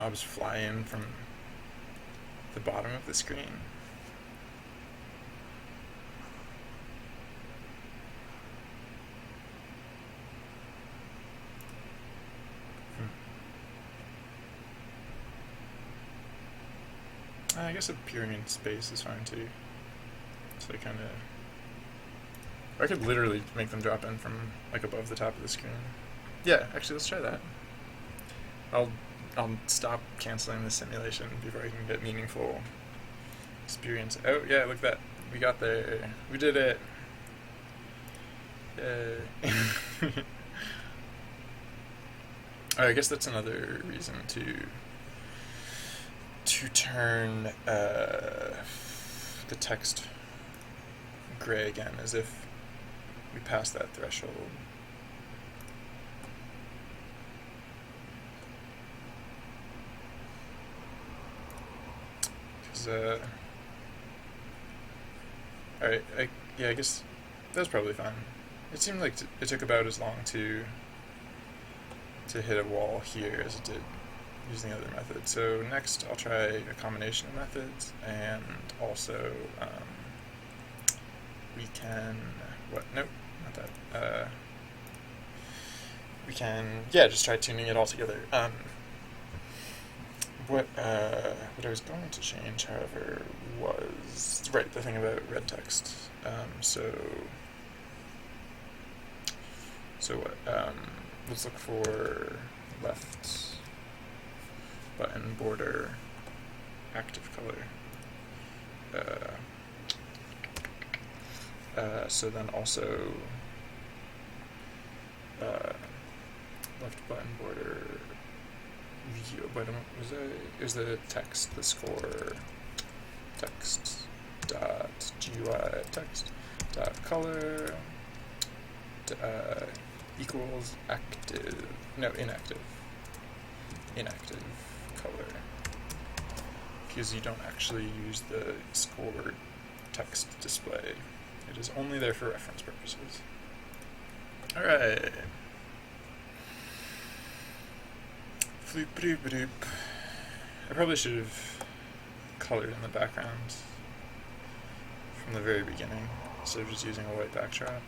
knobs fly in from the bottom of the screen. I guess appearing in space is fine too. So I kind of... I could literally make them drop in from like above the top of the screen. Yeah, actually, let's try that. I'll stop canceling the simulation before I can get meaningful experience. Oh yeah, look at that. We got there. We did it. Yay. I guess that's another reason to turn the text gray again, as if we passed that threshold. Because, alright, yeah, I guess that was probably fine. It seemed like it took about as long to hit a wall here as it did using the other method. So next I'll try a combination of methods, and also we can, nope, not that. We can, yeah, just try tuning it all together. What I was going to change, however, was, right, the thing about red text. So what, let's look for left button border active color. So then also left button border view, but is the text, the score text dot GUI text dot color equals inactive color, because you don't actually use the score text display. It is only there for reference purposes. Alright. Floop doop doop. I probably should have colored in the background from the very beginning instead of just using a white backdrop.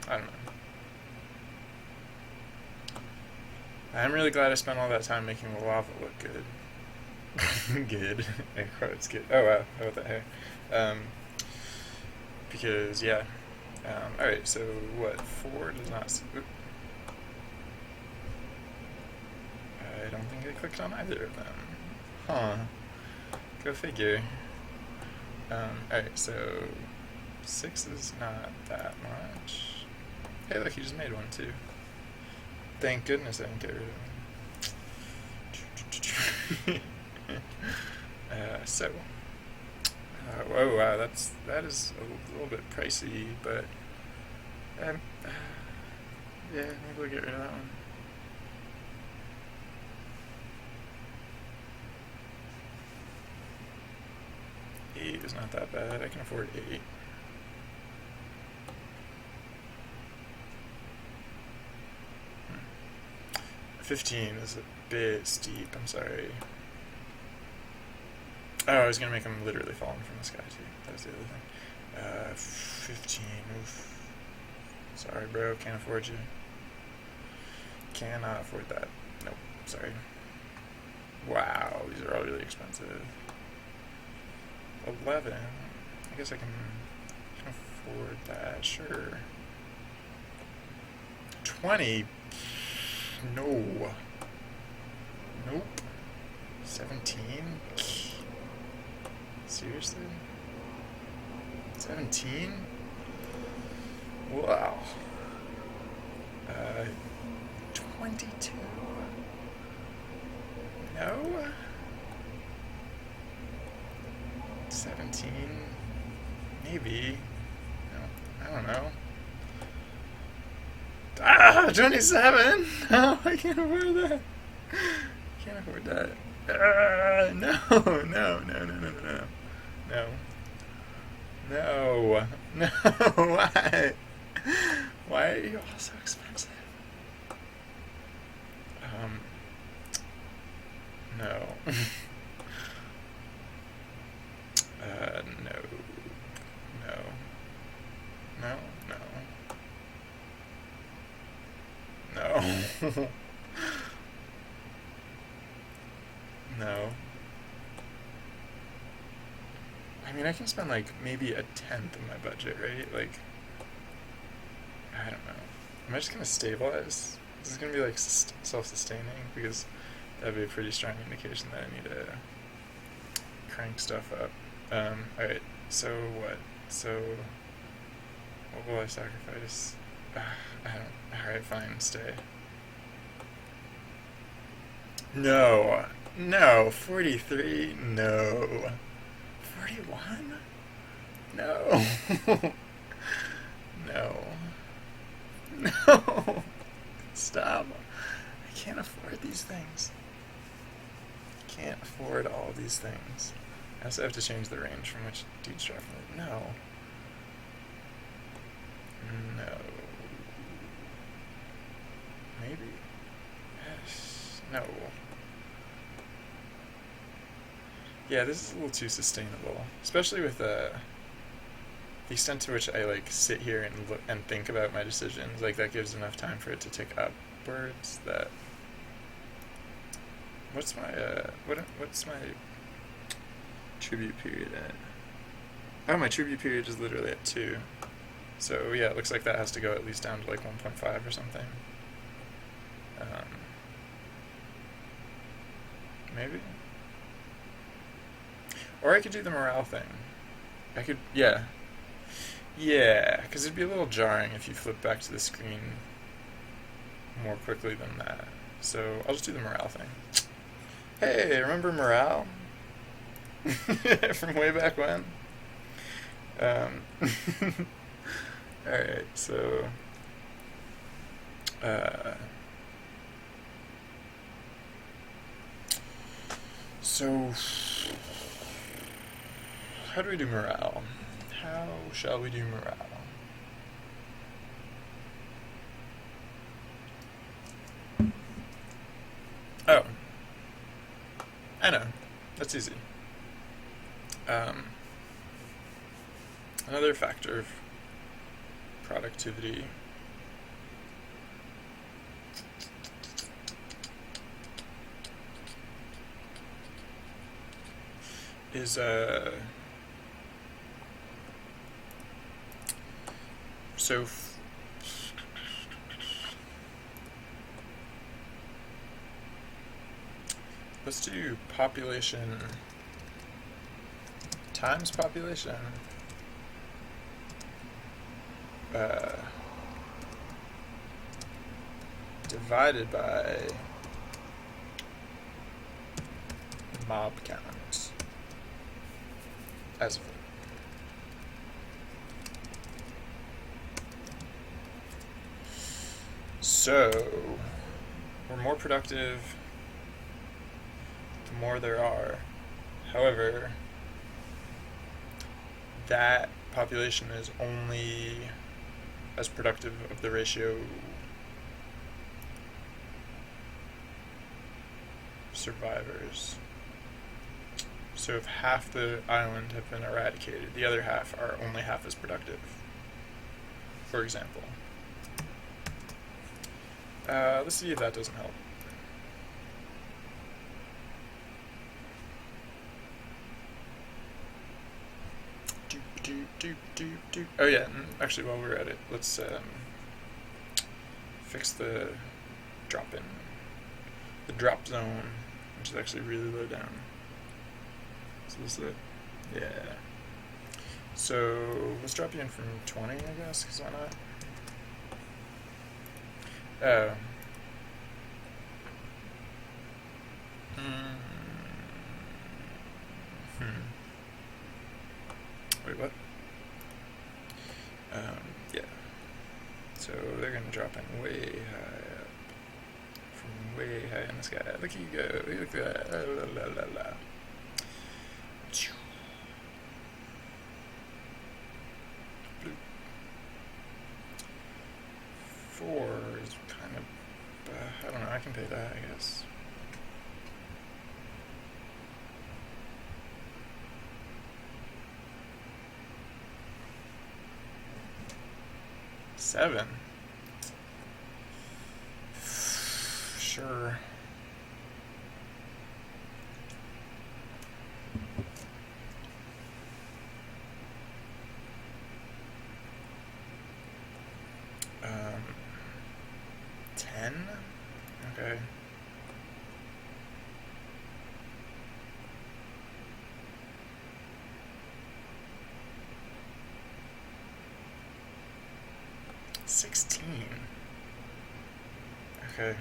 I don't know. I'm really glad I spent all that time making the lava look good. Good. Air quotes, good. Oh wow, how about that hair? Because, yeah. Alright, so what? 4 does not... I don't think I clicked on either of them. Huh. Go figure. Alright, so 6 is not that much. Hey, look, you just made one too. Thank goodness I didn't get rid of him. Whoa, wow, that is a little bit pricey, but yeah, maybe we'll get rid of that one. $8 is not that bad. I can afford 8. $15 is a bit steep, I'm sorry. Oh, I was gonna make him literally falling from the sky too. That was the other thing. 15, oof. Sorry bro, can't afford you. Cannot afford that. Nope, sorry. Wow, these are all really expensive. 11, I guess I can afford that, sure. 20, no. Nope. 17? Seriously? 17? Wow. 22? No? 17? Maybe. No, I don't know. 27? No, I can't afford that. Can't afford that. No. Why? Why are you all so expensive? No. No. No. No. No. No. I mean, I can spend like maybe a tenth of my budget, right? Like, I don't know. Am I just gonna stabilize? This is gonna be like self-sustaining, because that'd be a pretty strong indication that I need to crank stuff up. Alright, so what? So, what will I sacrifice? I don't. Alright, fine, stay. No. No. 43? No. 41? No. No. No. Stop. I can't afford these things. I can't afford all these things. I also have to change the range from which dude's driving. No. No. Maybe? Yes. No. Yeah, this is a little too sustainable, especially with the extent to which I like sit here and look and think about my decisions. Like, that gives enough time for it to tick upwards. That what's my what's my tribute period at? Oh, my tribute period is literally at 2. So yeah, it looks like that has to go at least down to like 1.5 or something. Maybe. Or I could do the morale thing. I could, yeah. Yeah, because it'd be a little jarring if you flip back to the screen more quickly than that. So I'll just do the morale thing. Hey, remember morale? From way back when? Alright, so... So... How do we do morale? How shall we do morale? Oh. I know. That's easy. Another factor of productivity is so let's do population times population divided by mob count as of so we're more productive the more there are. However, that population is only as productive of the ratio survivors. So if half the island have been eradicated, the other half are only half as productive, for example. Let's see if that doesn't help. Oh yeah, actually while we're at it, let's fix the drop zone, which is actually really low down. So this is it. Yeah. So let's drop you in from 20, I guess, because why not? Oh. Wait, what? Yeah. So they're gonna drop in way high up. From way high in the sky. Look at you go. Look at that. La, la, la, la. 4 is kind of... I don't know, I can pay that, I guess. 7. Sure. Um, 10? Okay. Okay.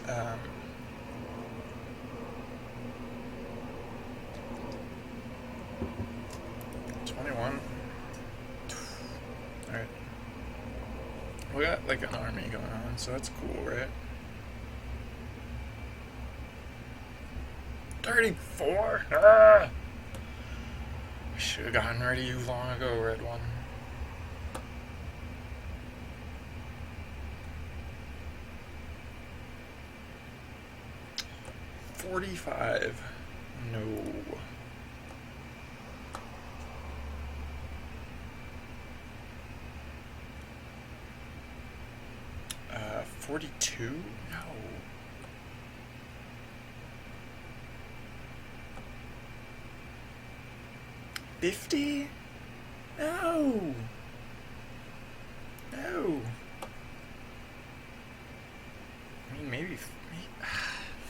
Um, 21. Alright. We got like an army going on, so that's cool, right? 34? Ah! We should have gotten rid of you long ago, red one. $45. No. 42? No. 50? No. No. I mean, maybe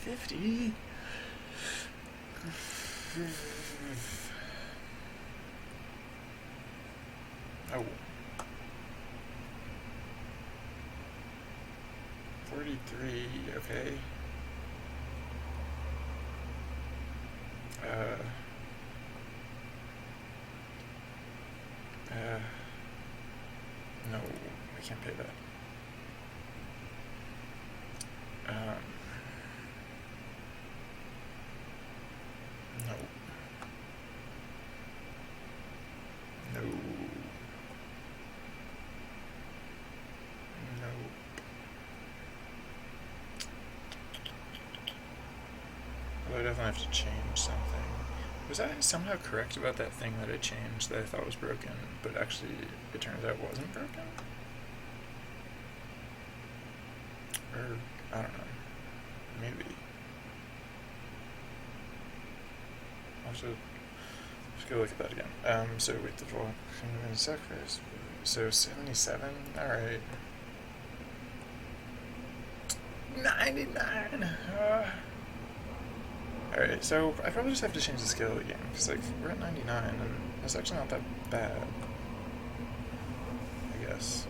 50. Oh. 43, okay. No, I can't pay that. No. No. No. Well, I definitely have to change something. Was I somehow correct about that thing that I changed that I thought was broken, but actually it turns out wasn't broken? Or, I don't know. Maybe. Also, let's go look at that again. So wait, the draw. Sacrifice. So 77? Alright. 99! Alright, so I probably just have to change the scale of the game, because like, we're at 99, and it's actually not that bad. I guess.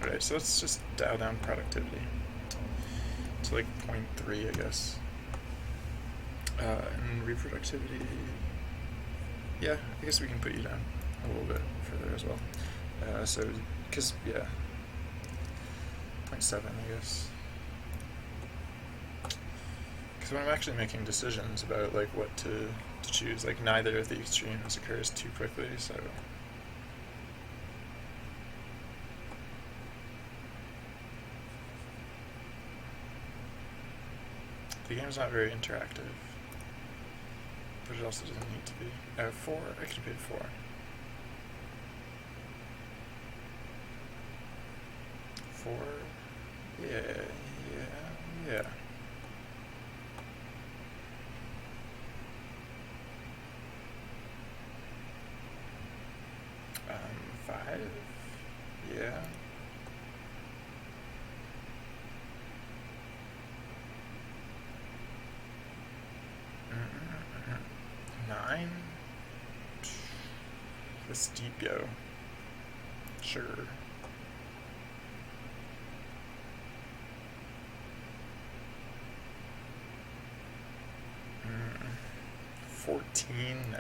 Alright, so let's just dial down productivity to like 0.3, I guess. And reproductivity, yeah, I guess we can put you down a little bit further as well. So, because, yeah, 0.7, I guess. Because when I'm actually making decisions about like what to choose, like neither of the extremes occurs too quickly, so the game's not very interactive, but it also doesn't need to be. 4, I could have paid 4. 4, yeah. 5, yeah. Mm-hmm. 9, the steep yo. Sure. 14, no.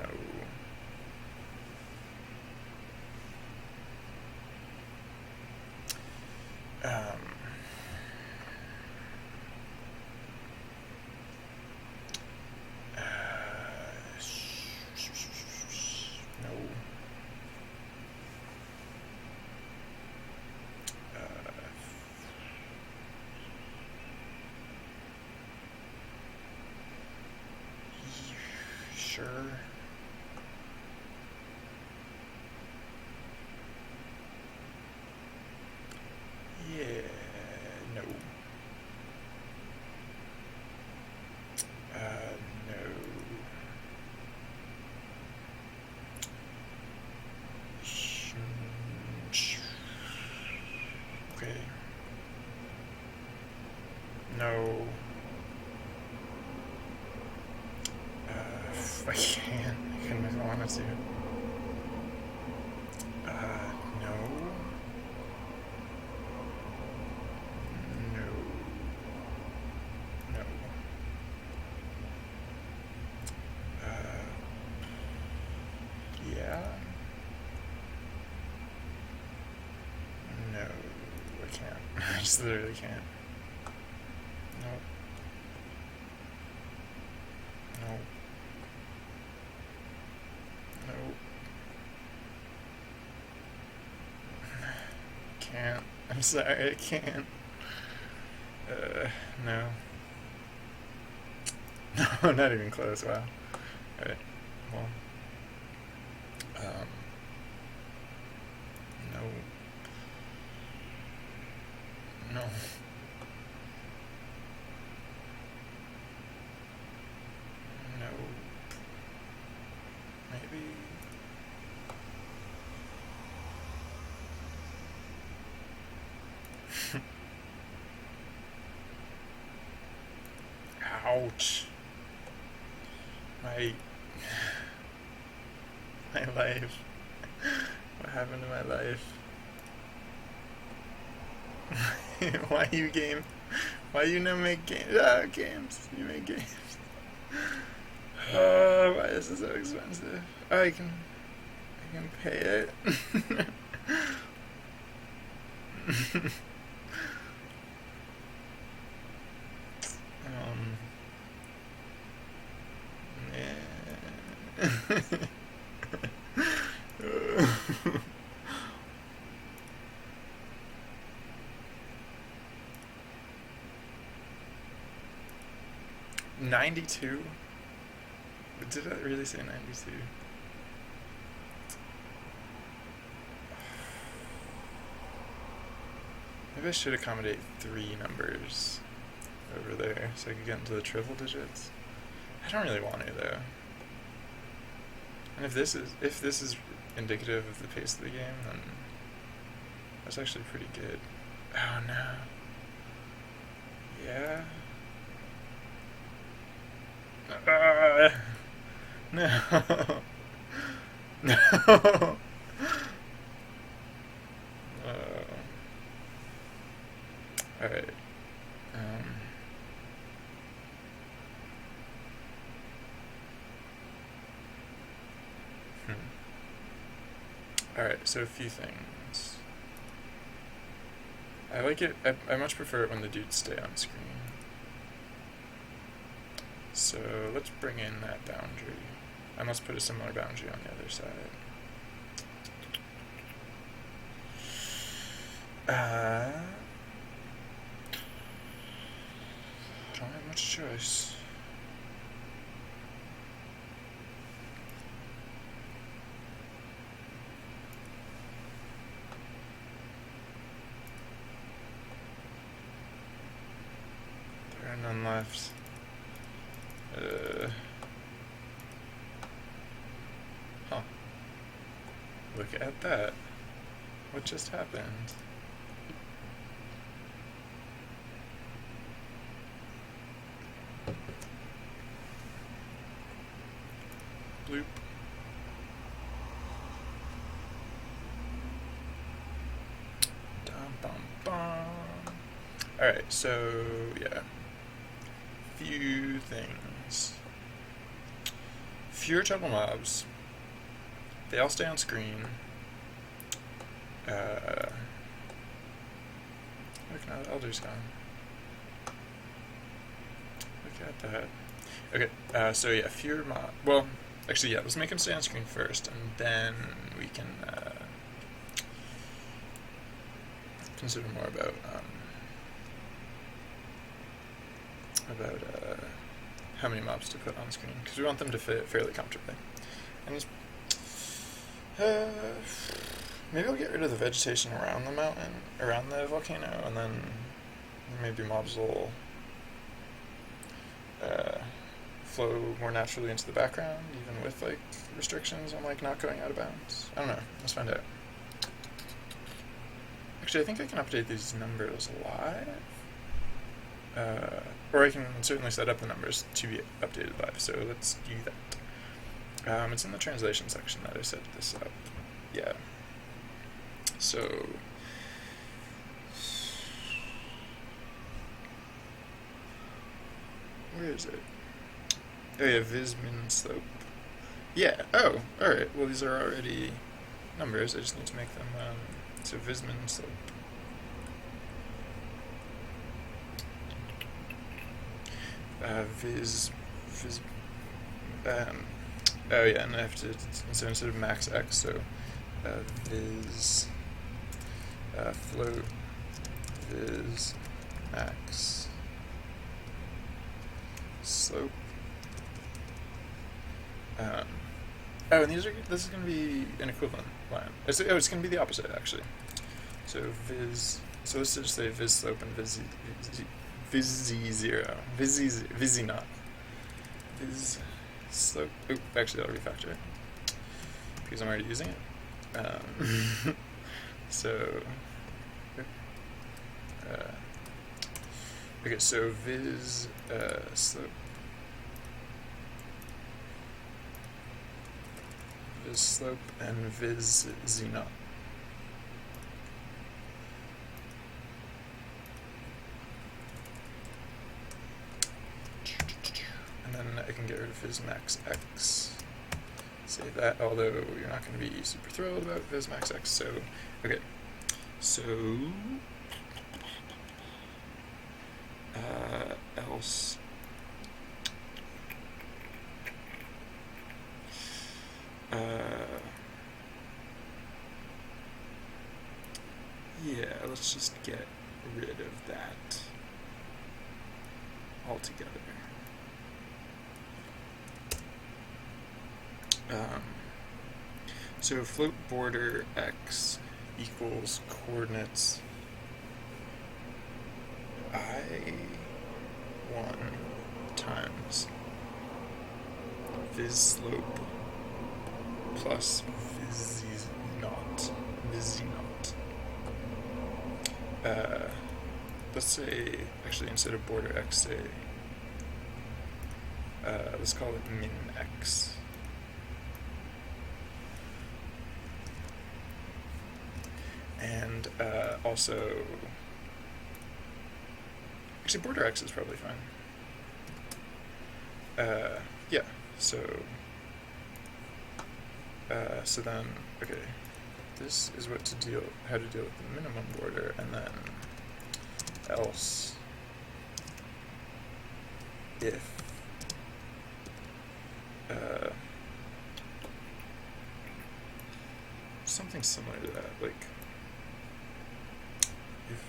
No. 5. wanted to. No. No. No. Yeah. No, I can't. I just literally can't. Nope. Nope. Nope. Can't. I'm sorry, I can't. No. No, not even close, wow. Alright, well. No. No. No. Maybe. Ouch. My life. What happened to my life? Why you game? Why you no make games? Games. You make games. Oh, why is this so expensive? Oh, I can pay it. Yeah. 92? Did I really say 92? Maybe I should accommodate 3 numbers over there so I could get into the triple digits. I don't really want to though. And if this is indicative of the pace of the game, then that's actually pretty good. Oh no. Yeah. No. No. Alright. Alright, so a few things. I like it, I much prefer it when the dudes stay on screen. So let's bring in that boundary. And let's put a similar boundary on the other side. I don't have much choice. There are none left. Huh. Look at that. What just happened? Bloop. Dum bum bum. Alright, so yeah. Few things. Fewer trouble mobs. They all stay on screen. Look, now the elder's gone. Look at that. Okay, so yeah, fewer mob. Well, actually, yeah, let's make them stay on screen first, and then we can consider more about how many mobs to put on screen, because we want them to fit fairly comfortably. And just, maybe I'll get rid of the vegetation around the mountain, around the volcano, and then maybe mobs will flow more naturally into the background, even with like restrictions on like not going out of bounds. I don't know. Let's find out. Actually, I think I can update these numbers live. Or I can certainly set up the numbers to be updated live, so let's do It's in the translation section that I set this up. Yeah. So where is it? Oh yeah, Vismin slope. Yeah. Oh, all right. Well, these are already numbers. I just need to make them. So Vismin slope. Viz. Oh yeah, and I have to. So instead of max x, so viz float viz max slope. Oh, and this is going to be an equivalent line. It's going to be the opposite, actually. So viz, so let's just say viz slope and viz z0, viz not, viz slope. Oh, actually, I'll refactor it because I'm already using it. So, okay, so viz slope. Viz slope and viz z naught. And then I can get rid of viz max x. Save that, although you're not going to be super thrilled about viz max x. So, okay. So, else. Yeah, let's just get rid of that altogether. So float border x equals coordinates I1 times viz slope plus viz naught. Let's say, actually instead of border x, say, let's call it min x. And also, actually border x is probably fine. Yeah, so then, okay, this is how to deal with the minimum border, and then else if something similar to that, like if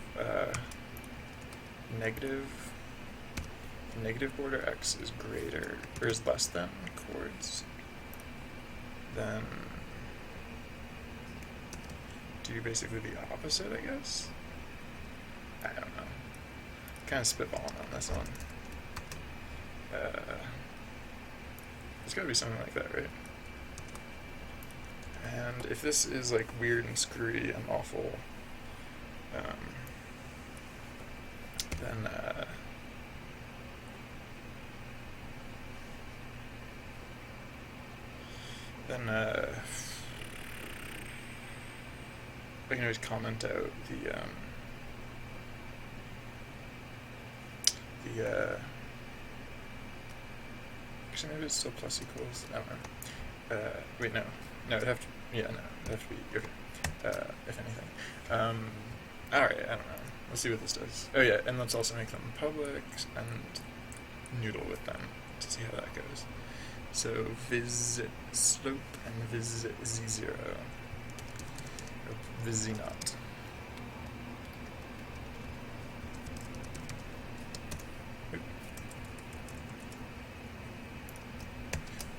negative border x is greater or is less than chords, then do basically the opposite, I guess. I don't know. Kind of spitballing on this one. There's gotta be something like that, right? And if this is like weird and screwy and awful, then I can always comment out the actually maybe it's still plus equals, I don't know. Wait, no, it'd have to, yeah, no, it'd have to be, okay, if anything. Alright, I don't know, let's see what this does. Oh yeah, and let's also make them public and noodle with them to see how that goes. So viz slope and viz z0, or viz z naught.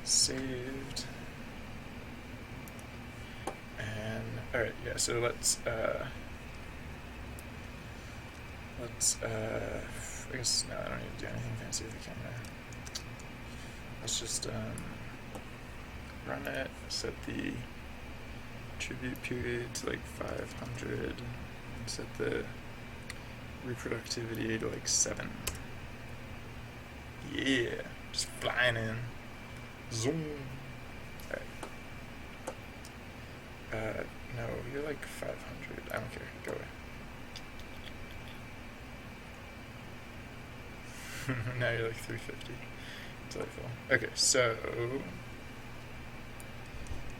Saved. And alright, yeah, so let's I guess no, I don't need to do anything fancy with the camera. Let's just run it, set the attribute period to like 500, and set the reproductivity to like 7. Yeah, just flying in. Zoom. Now you're like 350. Delightful. Okay, so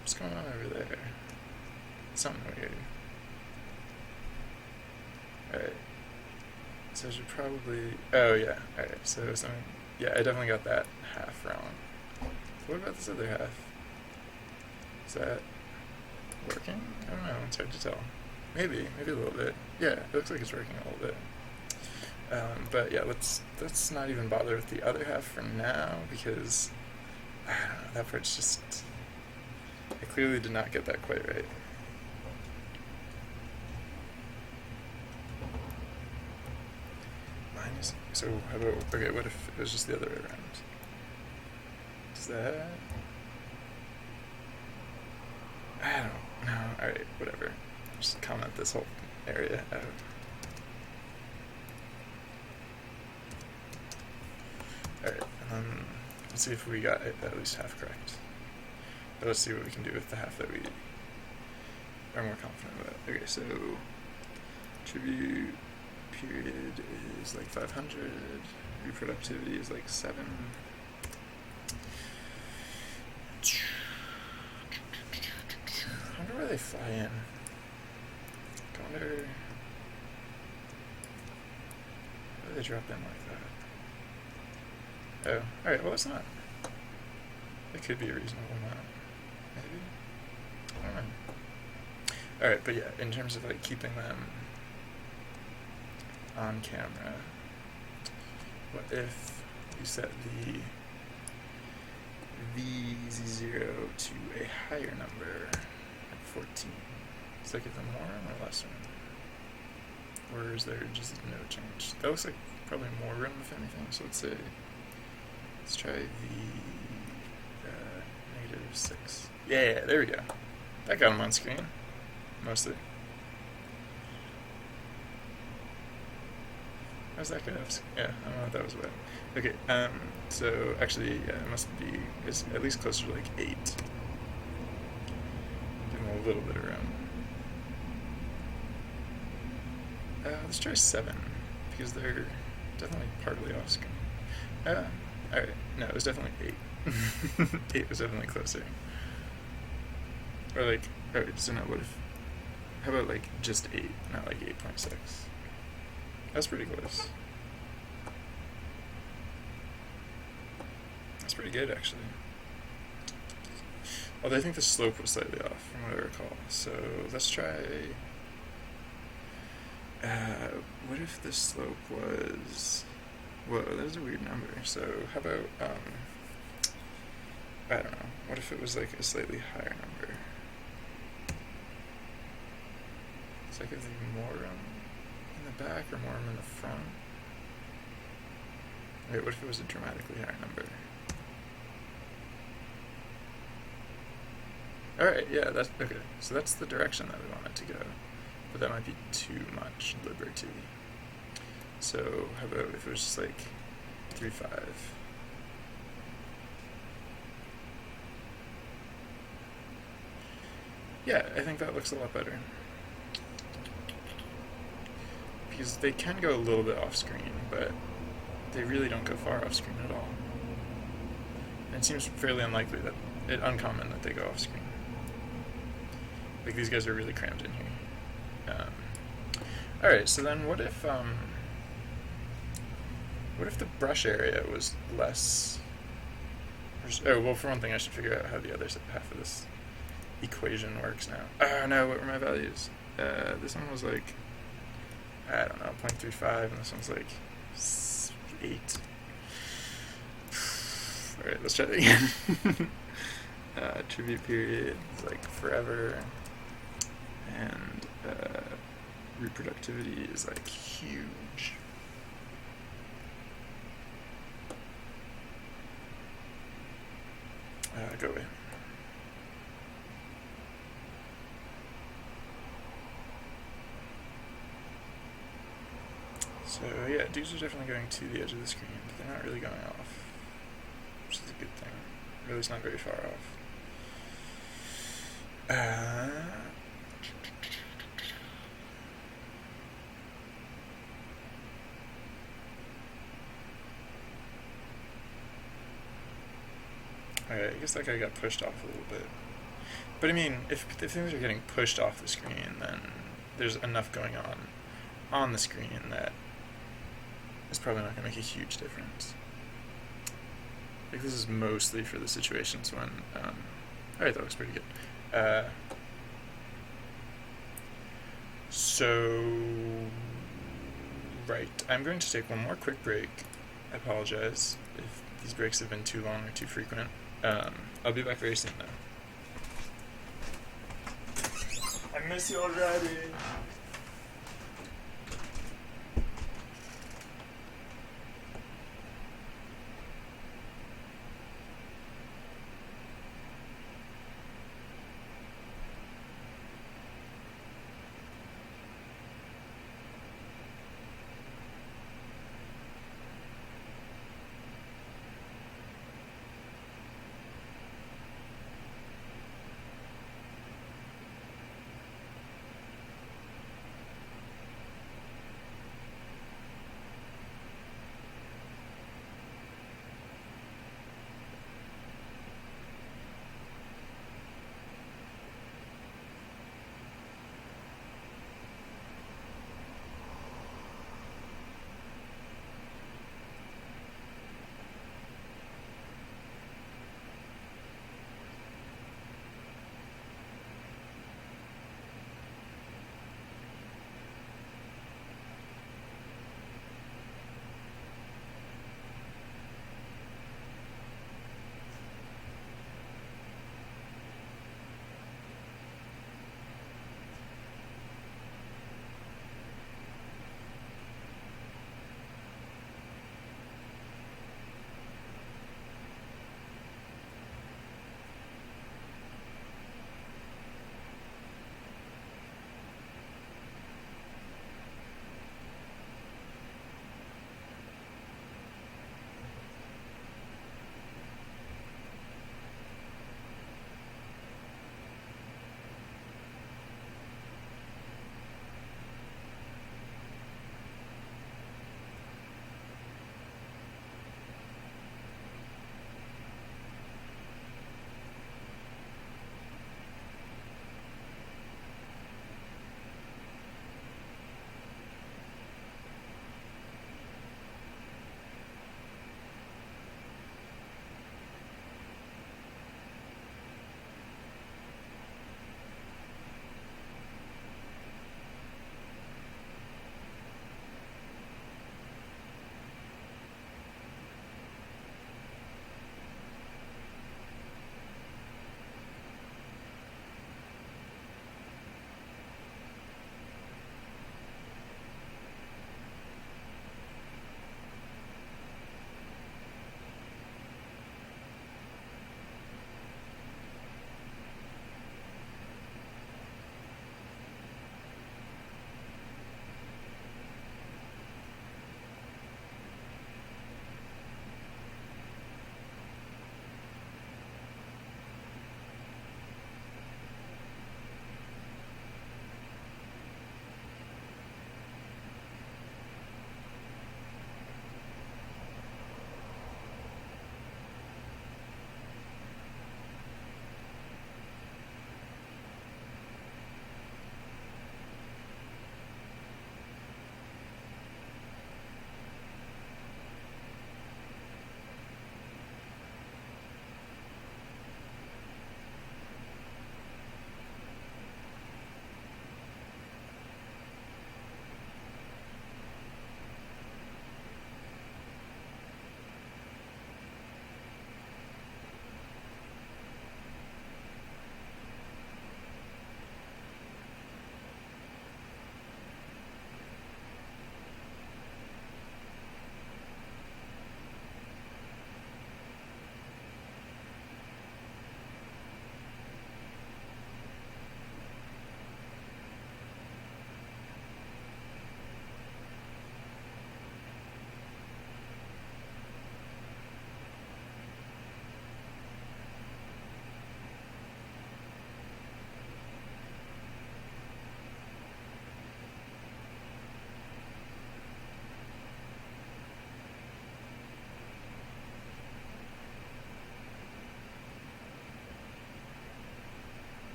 what's going on over there? Something weird. Alright. So I should probably... Oh, yeah. Alright, so something... Yeah, I definitely got that half wrong. What about this other half? Is that working? I don't know. It's hard to tell. Maybe a little bit. Yeah, it looks like it's working a little bit. But yeah, let's not even bother with the other half for now, because I don't know, that part's just... I clearly did not get that quite right. Minus... So how about... Okay, what if it was just the other way around? Is that... I don't know. Alright, whatever. Just comment this whole area out. Alright, and then let's see if we got it at least half correct. But let's see what we can do with the half that we are more confident about. Okay, so tribute period is like 500, reproductivity is like 7. I wonder where they fly in. I wonder why they drop in like that. Oh, alright, well it's not. It could be a reasonable amount. Maybe? I don't know. Alright, but yeah, in terms of like keeping them on camera, what if we set the V0 to a higher number, like 14? Does that give them more or less room? Or is there just no change? That looks like probably more room if anything, so let's try the -6. Yeah, there we go. That got them on screen, mostly. How's that go? Yeah, I don't know what that was about. Okay, so actually, yeah, it must be, it's at least closer to like 8. Give them a little bit of room. Let's try 7, because they're definitely partly off screen. Alright, no, it was definitely 8. 8 was definitely closer. Or like, alright, so now what if, how about like just 8, not like 8.6? That's pretty close. That's pretty good, actually. Although I think the slope was slightly off, from what I recall. So let's try... what if the slope was... Whoa, that was a weird number. So how about, I don't know. What if it was like a slightly higher number? So I could leave more room in the back or more room in the front? Wait, what if it was a dramatically higher number? Alright, yeah, that's okay. So that's the direction that we want it to go. But that might be too much liberty. So how about if it was just like 3.5? Yeah, I think that looks a lot better. Because they can go a little bit off screen, but they really don't go far off screen at all. And it seems fairly unlikely uncommon that they go off screen. Like these guys are really crammed in here. Alright, so then what if the brush area was less... Oh, well, for one thing, I should figure out how the other half of this equation works now. Oh, no, what were my values? This one was like, I don't know, 0.35, and this one's like 8. Alright, let's try that again. Tribute period is like forever, and reproductivity is like huge. Go away. So yeah, dudes are definitely going to the edge of the screen, but they're not really going off, which is a good thing. Or at least not very far off. I guess that guy got pushed off a little bit. But I mean, if things are getting pushed off the screen, then there's enough going on the screen that it's probably not going to make a huge difference. Like, this is mostly for the situations when, alright, that looks pretty good. So, right, I'm going to take one more quick break. I apologize if these breaks have been too long or too frequent. I'll be back very soon, though. I miss you already.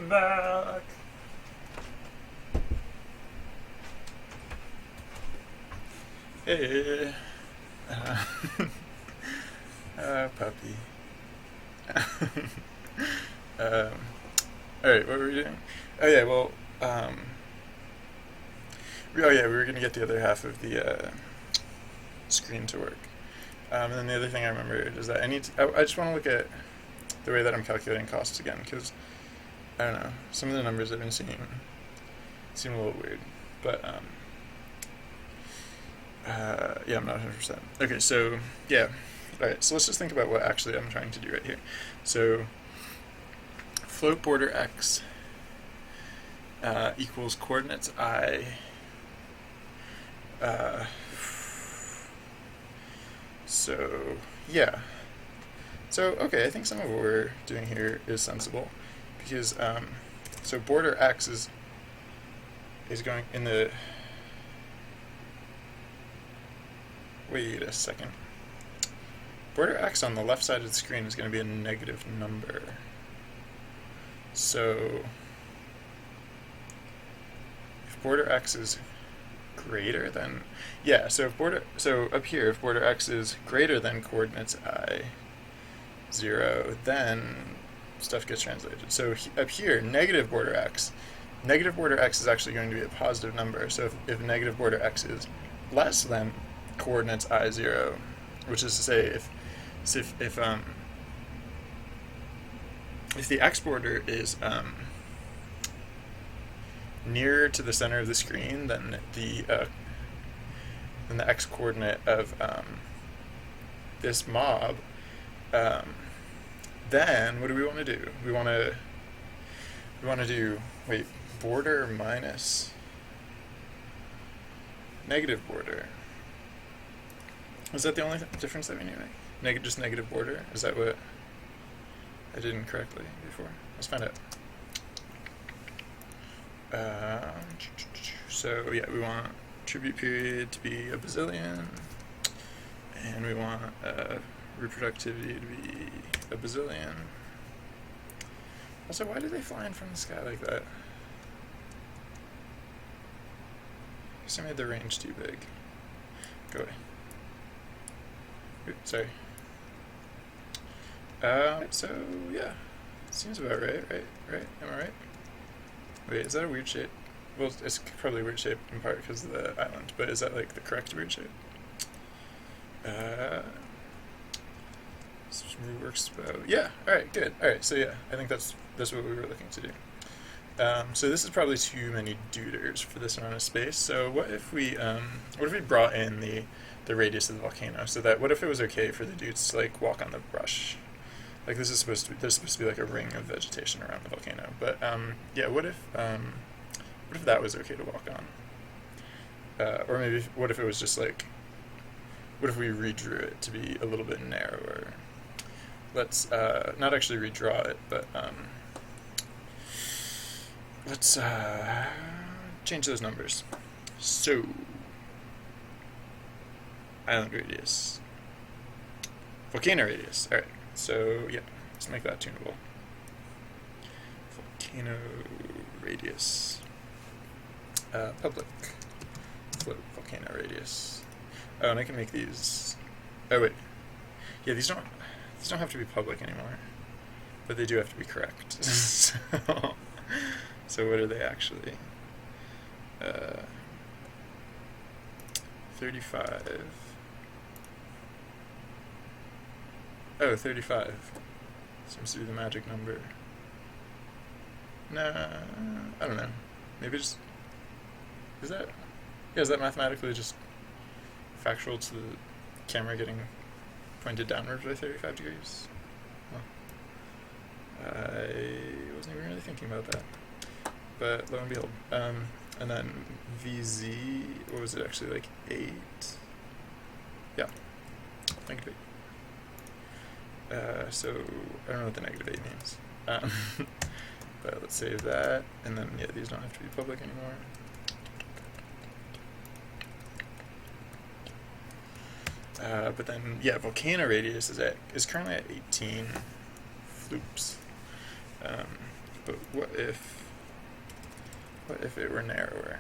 I'm back. Hey. Puppy. Alright, what were we doing? Oh yeah, well, we were gonna get the other half of the screen to work. And then the other thing I remembered is that I just want to look at the way that I'm calculating costs again, because I don't know, some of the numbers I've been seeing seem a little weird, but yeah, I'm not 100%. Okay, so yeah, alright, so let's just think about what actually I'm trying to do right here. So float border x equals coordinates I. So yeah, so okay, I think some of what we're doing here is sensible, because so border x is going in the, wait a second, border x on the left side of the screen is going to be a negative number. So if border x is greater than, yeah, so up here, if border x is greater than coordinates I 0, then stuff gets translated. So up here, negative border x is actually going to be a positive number. So if negative border x is less than coordinates I 0, which is to say if the x border is nearer to the center of the screen than the x coordinate of this mob, then what do we want to do? We want to do, wait, border minus negative border. Is that the only difference that we need to make? Just negative border? Is that what I did incorrectly before? Let's find out. So yeah, we want tribute period to be a bazillion, and we want reproductivity to be a bazillion. Also, why do they fly in from the sky like that? I guess I made the range too big. Go away. Oops, sorry. So yeah, seems about right? Am I right? Wait, is that a weird shape? Well, it's probably a weird shape in part because of the island, but is that like the correct weird shape? Works about, yeah, alright, good. Alright, so yeah, I think that's what we were looking to do. So this is probably too many duders for this amount of space. So what if we brought in the radius of the volcano, so that what if it was okay for the dudes to like walk on the brush? Like there's supposed to be like a ring of vegetation around the volcano. But yeah, what if that was okay to walk on? Or maybe what if it was just like, what if we redrew it to be a little bit narrower? Let's not actually redraw it, but let's change those numbers. So island radius, volcano radius. All right. So yeah, let's make that tunable. Volcano radius. Public float volcano radius. Oh, and I can make these. Oh wait, yeah, these don't have to be public anymore, but they do have to be correct. So what are they actually? 35. Oh, 35 seems to be the magic number. Nah, I don't know. Maybe just, is that mathematically just factual to the camera getting pointed downward by 35 degrees? Well, I wasn't even really thinking about that. But lo and behold. And then VZ, what was it actually, like 8? Yeah, negative 8. So I don't know what the negative 8 means. But let's save that, and then yeah, these don't have to be public anymore. But then yeah, volcano radius is currently at 18 floops. But what if it were narrower?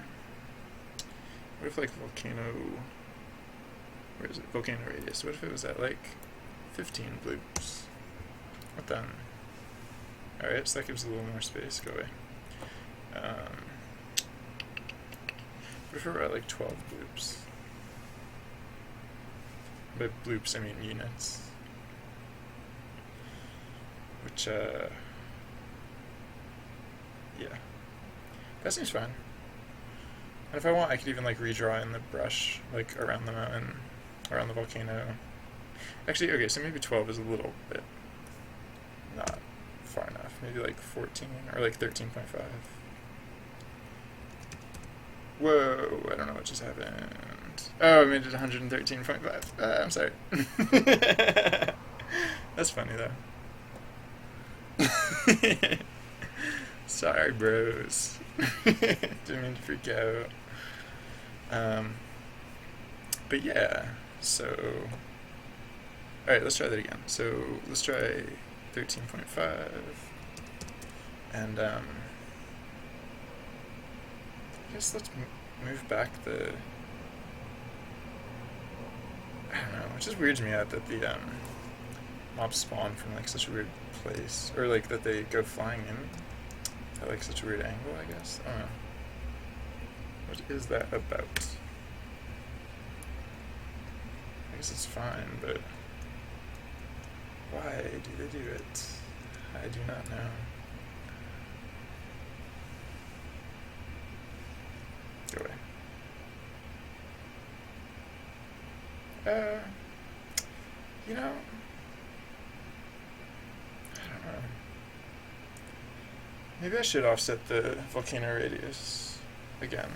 What if like volcano, where is it? Volcano radius. What if it was at like 15 bloops? What then? Alright, so that gives a little more space. Go away. What if we were at like 12 bloops? By bloops, I mean units. Which, yeah. That seems fine. And if I want, I could even like redraw in the brush, like around the mountain, around the volcano. Actually, okay, so maybe 12 is a little bit not far enough. Maybe like 14 or like 13.5. Whoa, I don't know what just happened. Oh, I made it 113.5. I'm sorry. That's funny though. Sorry, bros. Didn't mean to freak out. But yeah, so... Alright, let's try that again. So, let's try 13.5. And, I guess let's move back the... I don't know, it just weirds me out that the, mobs spawn from, like, such a weird place. Or, like, that they go flying in at, like, such a weird angle, I guess. I don't know. What is that about? I guess it's fine, but... why do they do it? I do not know. Go away. You know, I don't know. Maybe I should offset the volcano radius again.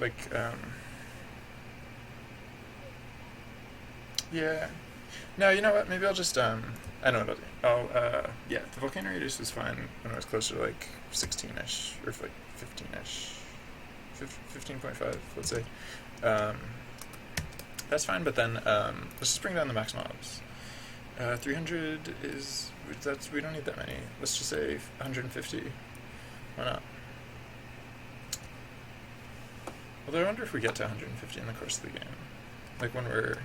Like, yeah. No, you know what? Maybe I'll just, I know what I'll do. Yeah, the volcano radius was fine when I was closer to, like, 16-ish, or, like, 15-ish. 15.5, let's say. That's fine, but then, let's just bring down the max mobs. 300 is, we don't need that many. Let's just say 150. Why not? Although I wonder if we get to 150 in the course of the game. Like when we're...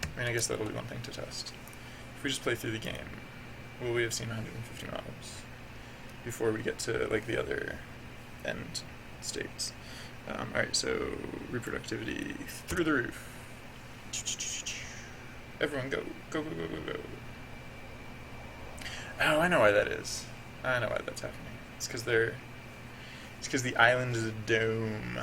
I mean, I guess that'll be one thing to test. If we just play through the game, will we have seen 150 mobs before we get to, like, the other end states? Alright, so reproductivity through the roof. Everyone go. Go, go, go, go, go. Oh, I know why that is. I know why that's happening. It's because the island is a dome.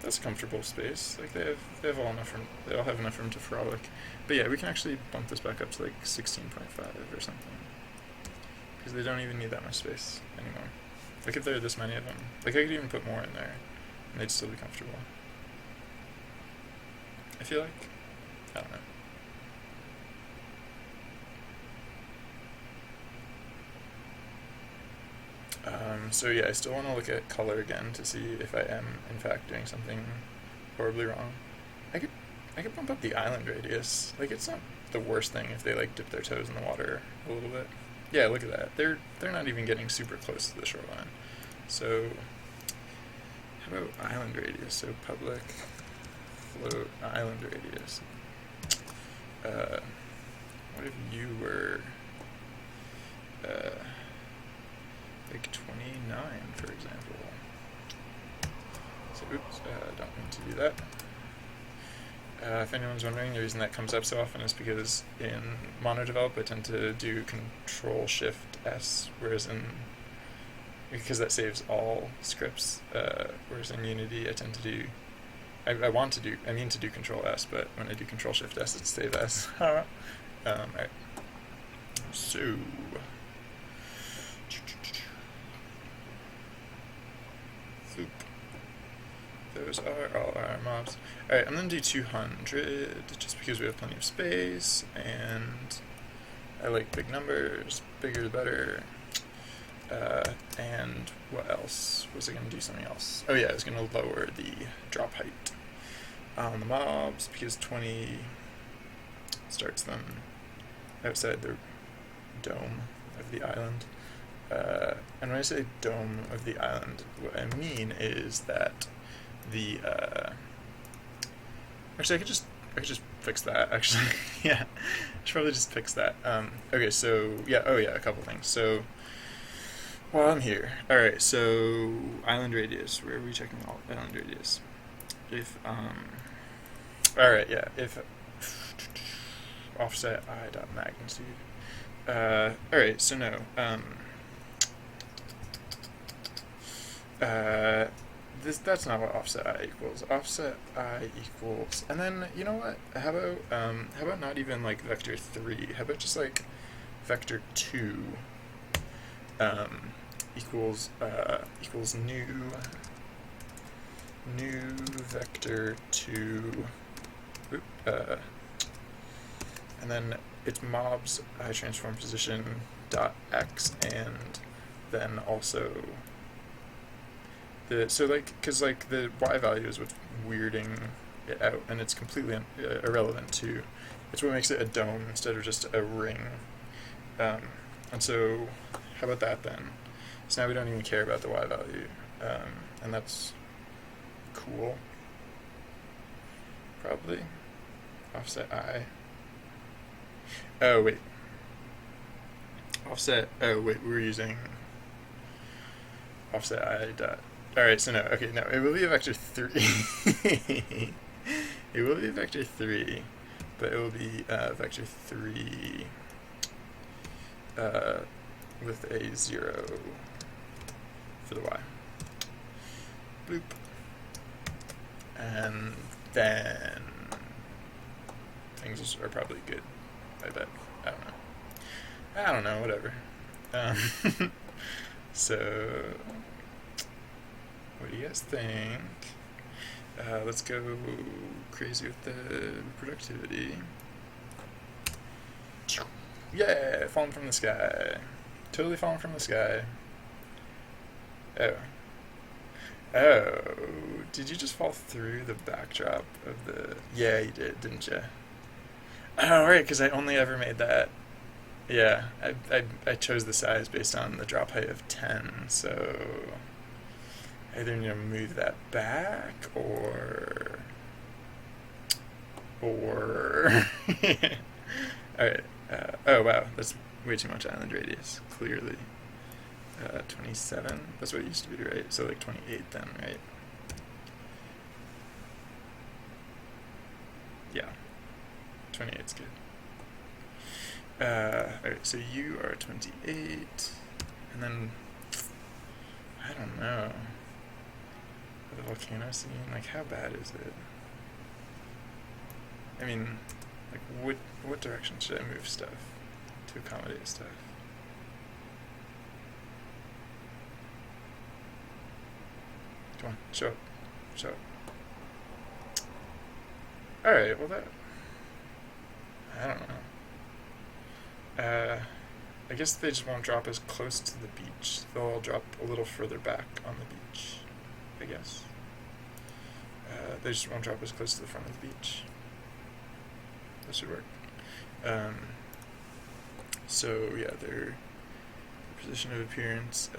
That's a comfortable space. Like they all have enough room to frolic. But yeah, we can actually bump this back up to like 16.5 or something. Because they don't even need that much space anymore. Like if there are this many of them, like I could even put more in there, and they'd still be comfortable. I feel like, I don't know. So yeah, I still want to look at color again to see if I am in fact doing something horribly wrong. I could bump up the island radius. Like it's not the worst thing if they like dip their toes in the water a little bit. Yeah, look at that. They're not even getting super close to the shoreline. So how about island radius? So public float island radius. What if you were like 29, for example? So oops, don't mean to do that. If anyone's wondering, the reason that comes up so often is because in MonoDevelop I tend to do Control-Shift-S, because that saves all scripts, whereas in Unity I tend to do, I mean to do Control-S, but when I do Control-Shift-S it saves S. Alright. So... those are all our mobs. Alright, I'm going to do 200, just because we have plenty of space, and I like big numbers, bigger the better. And what else? Was I going to do something else? Oh yeah, I was going to lower the drop height on the mobs because 20 starts them outside the dome of the island. And when I say dome of the island, what I mean is that the actually I could just fix that actually. Yeah, I should probably just fix that. Okay, so yeah, a couple things. So while I'm here, all right, so island radius, where are we checking island radius? If all right, yeah, if offset I dot magnitude. All right, so no, that's not what offset I equals. Offset I equals, and then you know what? How about not even like vector 3? How about just like vector 2 equals new vector 2, and then it's mobs I transform position dot x, and then also because the y value is what's weirding it out, and it's completely irrelevant to. It's what makes it a dome instead of just a ring. And so, how about that then? So now we don't even care about the y value, and that's cool. Probably offset I. Oh wait. Offset. Oh wait, we're using offset I dot. Alright, so no, okay, no, it will be a vector 3. It will be a vector 3, but it will be vector 3 with a 0 for the y. Bloop. And then things are probably good, I bet. I don't know, whatever. So what do you guys think? Let's go crazy with the productivity. Yeah, falling from the sky. Totally falling from the sky. Oh, did you just fall through the backdrop of the... Yeah, you did, didn't you? Oh, right, because I only ever made that... Yeah, I chose the size based on the drop height of 10, so... Either need to move that back, or... Alright, oh wow, that's way too much island radius, clearly. 27, that's what it used to be, right? So like 28 then, right? Yeah, 28's good. Alright, so you are 28, and then, I don't know, the volcano scene, like how bad is it? I mean, like what direction should I move stuff to accommodate stuff? Come on, show up. Show up. Alright, well that... I don't know. I guess they just won't drop as close to the beach. They'll all drop a little further back on the beach, I guess. They just won't drop as close to the front of the beach. That should work. So yeah, their position of appearance,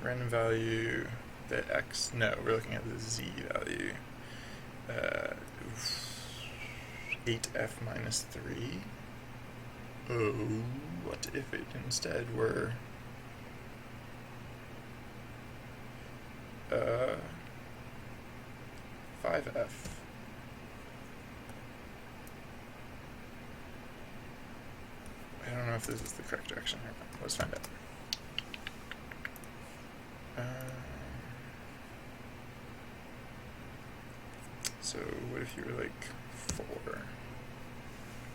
random value, the x, no, we're looking at the z value, 8f minus 3. Oh, what if it instead were 5f? I don't know if this is the correct direction here. Let's find out. So what if you were like 4?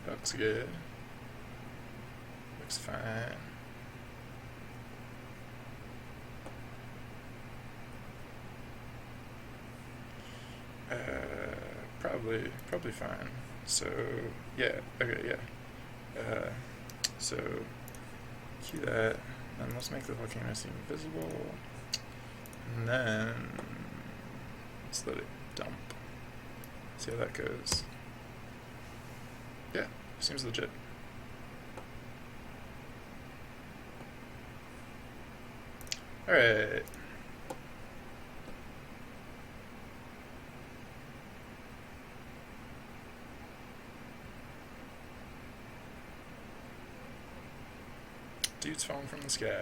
Looks good. Looks fine. Probably fine. So yeah, okay, yeah. So cue that. And let's make the volcano seem visible. And then let's let it dump. See how that goes. Yeah, seems legit. Alright. Dude's falling from the sky.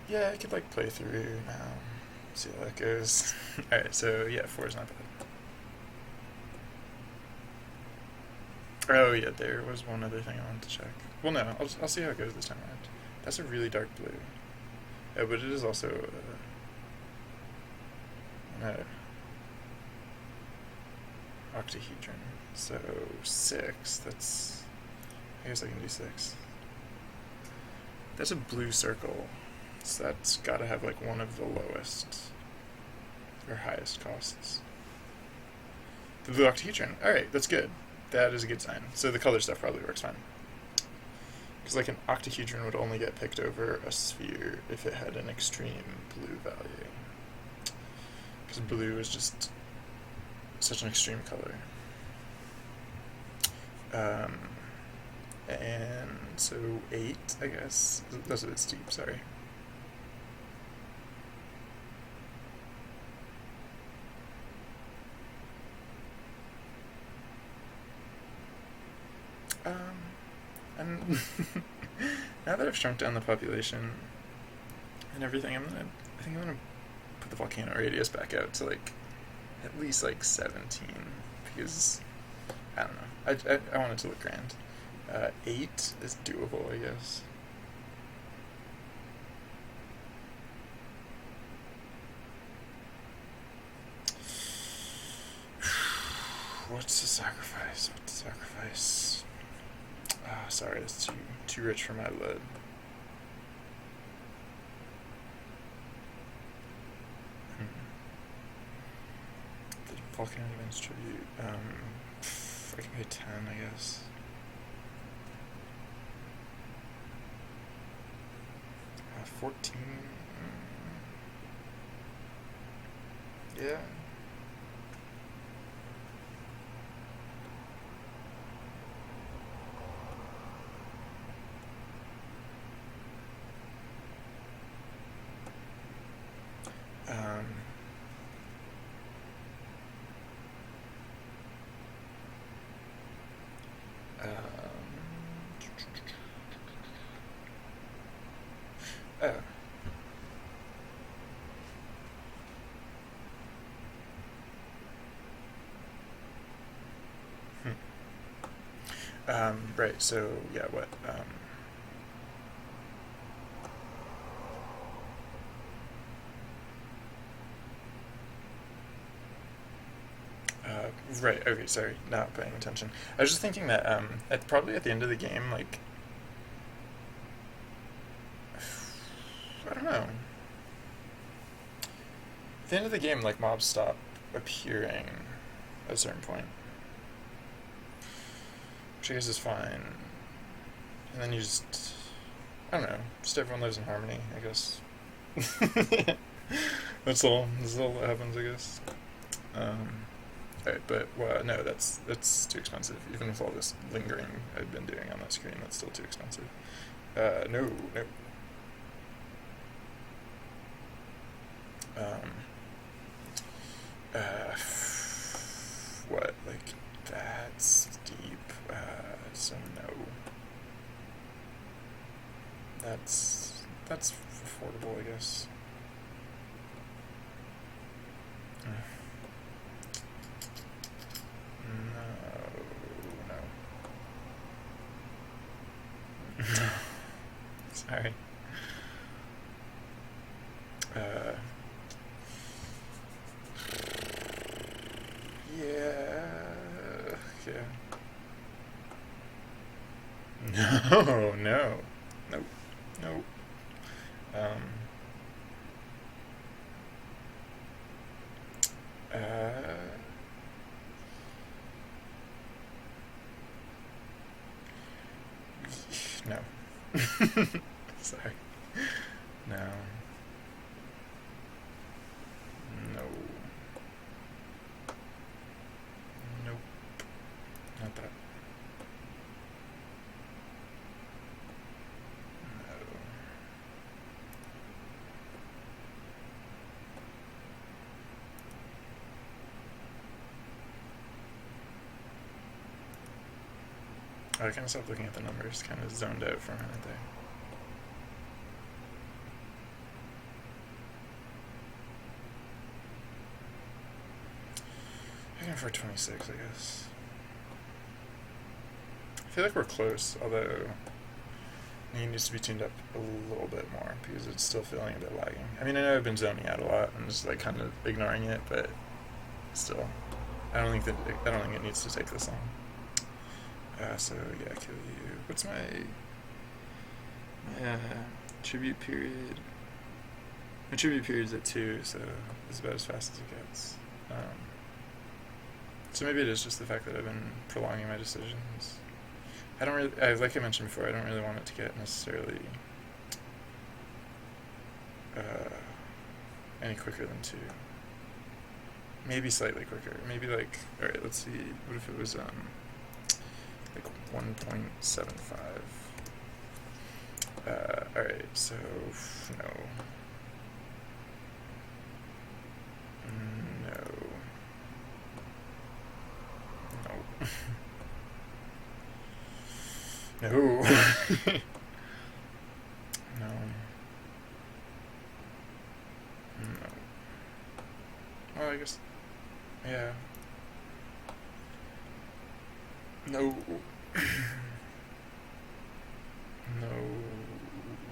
Yeah, I could like play through now. See how that goes. Alright, so yeah, 4 is not bad. Oh yeah, there was one other thing I wanted to check. Well, no, I'll see how it goes this time around. That's a really dark blue. Yeah, but it is also octahedron. So 6. That's. I guess I can do 6. That's a blue circle. So that's got to have like one of the lowest or highest costs. The blue octahedron. Alright, that's good. That is a good sign. So the color stuff probably works fine. Because like an octahedron would only get picked over a sphere if it had an extreme blue value. Because blue is just such an extreme color. And so 8, I guess. That's a bit steep, sorry. And now that I've shrunk down the population and everything, I think I'm gonna put the volcano radius back out to like at least like 17 because I don't know. I want it to look grand. 8 is doable, I guess. What's the sacrifice? What's the sacrifice? Sorry, that's too rich for my blood. The volcano events tribute. I can pay 10, I guess. Uh, 14. Yeah. Right, so, yeah, what, right, okay, sorry, not paying attention. I was just thinking that, probably at the end of the game, like, I don't know. At the end of the game, like, mobs stop appearing at a certain point. Which I guess is fine. And then you just, I don't know, just everyone lives in harmony, I guess. That's all that happens, I guess. Alright, but no, that's too expensive. Even with all this lingering I've been doing on that screen, that's still too expensive. No. What, like, that's deep, so no. That's affordable, I guess. No. Sorry. Yeah. No. Nope. No. Sorry. No. No. Nope. Not that. No. I kind of stopped looking at the numbers, kind of zoned out for a minute there. I can for 26, I guess. I feel like we're close, although it needs to be tuned up a little bit more because it's still feeling a bit lagging. I mean, I know I've been zoning out a lot and just like kind of ignoring it, but still, I don't think it needs to take this long. So yeah, kill you. What's my tribute period? My tribute period's at 2, so it's about as fast as it gets. So maybe it is just the fact that I've been prolonging my decisions. I don't really, like I mentioned before, I don't really want it to get necessarily any quicker than 2. Maybe slightly quicker. Maybe like, alright, let's see, what if it was like 1.75. Alright, so no. No. No. No. No. Well, I guess. Yeah. No. No.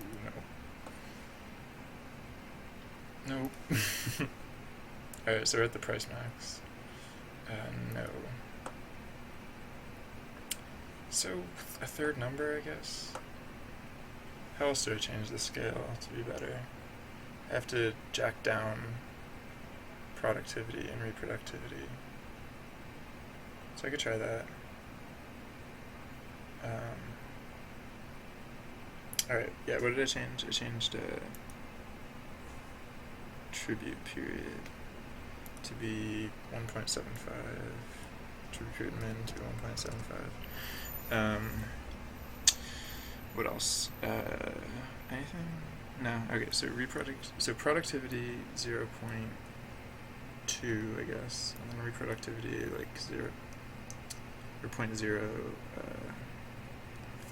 No. No. Alright, so we're at the price max. No. So, a third number, I guess? How else do I change the scale to be better? I have to jack down productivity and reproductivity. So I could try that. Alright, yeah, what did I change? I changed tribute period to be 1.75. Tribute period min to 1.75. What else? Anything? No. Okay, so productivity 0.2, I guess, and then reproductivity like 0.05,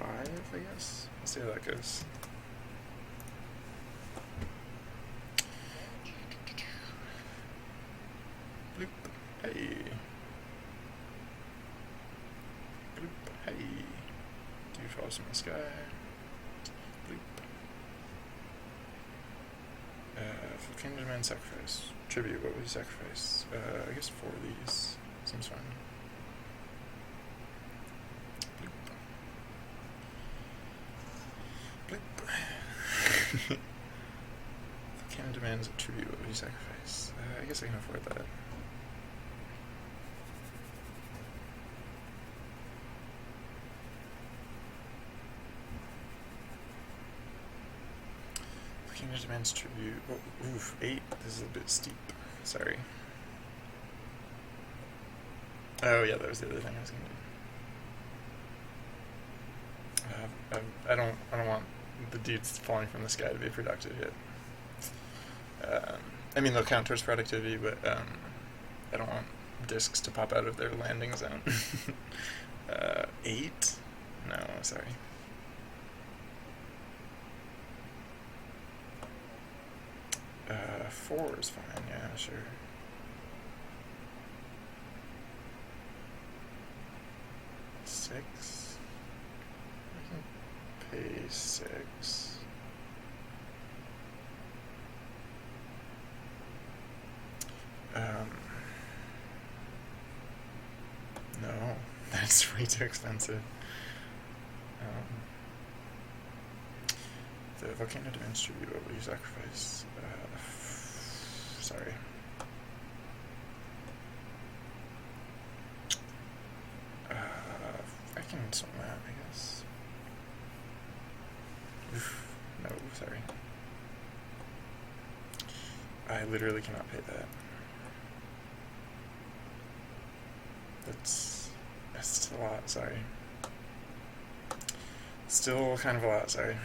I guess. Let's see how that goes. Bloop. Hey. Bloop. Hey. Do you follow some in the sky? Bloop. Kingdom and sacrifice. Tribute, what would you sacrifice? I guess 4 of these. Seems fine. Bloop. Bloop. Kingdom demands a tribute, what would you sacrifice? I guess I can afford that. Kingdom demands tribute. Oh, oof, 8. This is a bit steep. Sorry. Oh yeah, that was the other thing I was gonna do. I don't want the dudes falling from the sky to be productive yet. I mean, they'll count towards productivity, but I don't want discs to pop out of their landing zone. 8? No, sorry. Uh, 4 is fine, yeah, sure. Six. I can pay 6. No, that's way too expensive. The volcano demands tribute, what will you sacrifice? Sorry. I can swim that, I guess. No, sorry. I literally cannot pay that. That's still a lot, sorry. Still kind of a lot, sorry.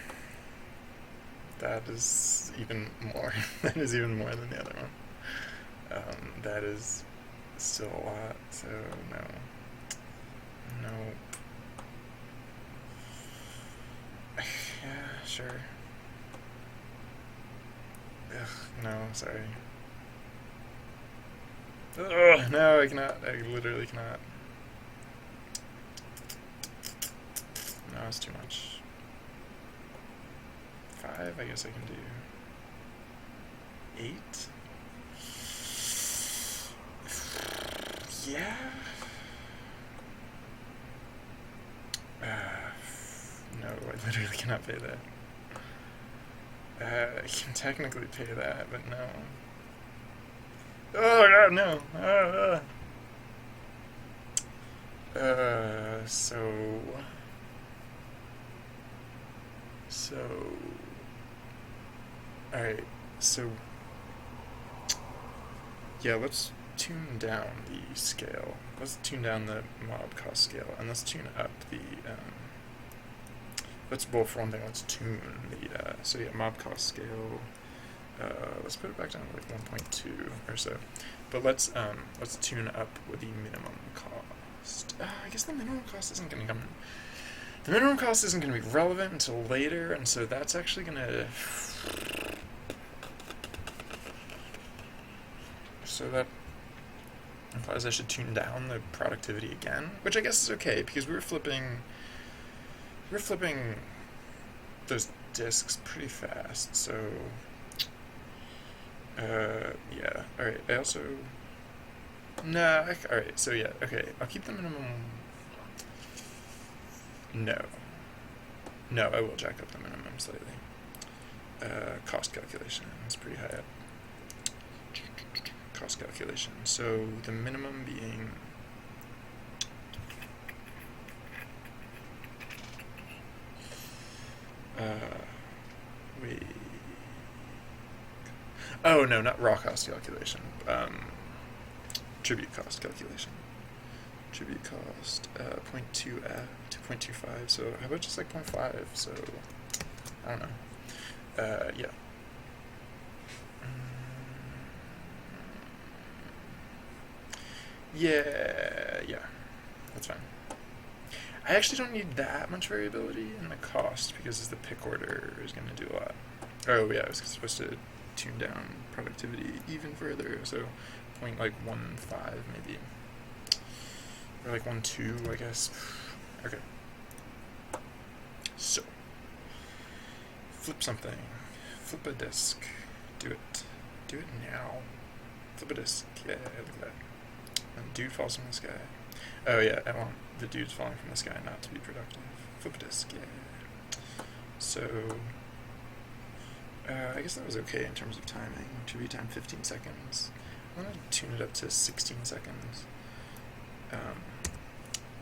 That is even more. That is even more than the other one. That is still a lot, so no. No. Yeah, sure. Ugh, no, sorry. Ugh, no, I cannot. I literally cannot. No, it's too much. 5, I guess I can do. 8? Yeah. No, I literally cannot pay that. I can technically pay that, but no. Oh god, no. Alright, so yeah, let's tune down the scale. Let's tune down the mob cost scale, and let's tune up the, for one thing, let's tune the, so yeah, mob cost scale, let's put it back down to like 1.2 or so, but let's tune up with the minimum cost. I guess the minimum cost isn't going to come, the minimum cost isn't going to be relevant until later, and so that's actually going to, so that implies I should tune down the productivity again, which I guess is okay, because we were flipping those disks pretty fast, so yeah, alright, I also, alright, so yeah, okay, I'll keep the minimum, no, I will jack up the minimum slightly. Cost calculation, that's pretty high up. Cost calculation, so the minimum being, wait, oh no, not raw cost calculation, tribute cost calculation. Tribute cost, 0.2 to 0.25, so how about just like 0.5, so, I don't know, yeah. Yeah, that's fine. I actually don't need that much variability in the cost because the pick order is going to do a lot. Oh yeah, I was supposed to tune down productivity even further, so 0.15 maybe, or like 1.2 I guess. Okay. So flip something. Flip a disk. Do it. Do it now. Flip a disk. Yeah, look at that. And dude falls from the sky. Oh yeah, I want the dudes falling from the sky not to be productive. Flip a disk, yeah. So, I guess that was okay in terms of timing. Tribute time 15 seconds. I'm going to tune it up to 16 seconds.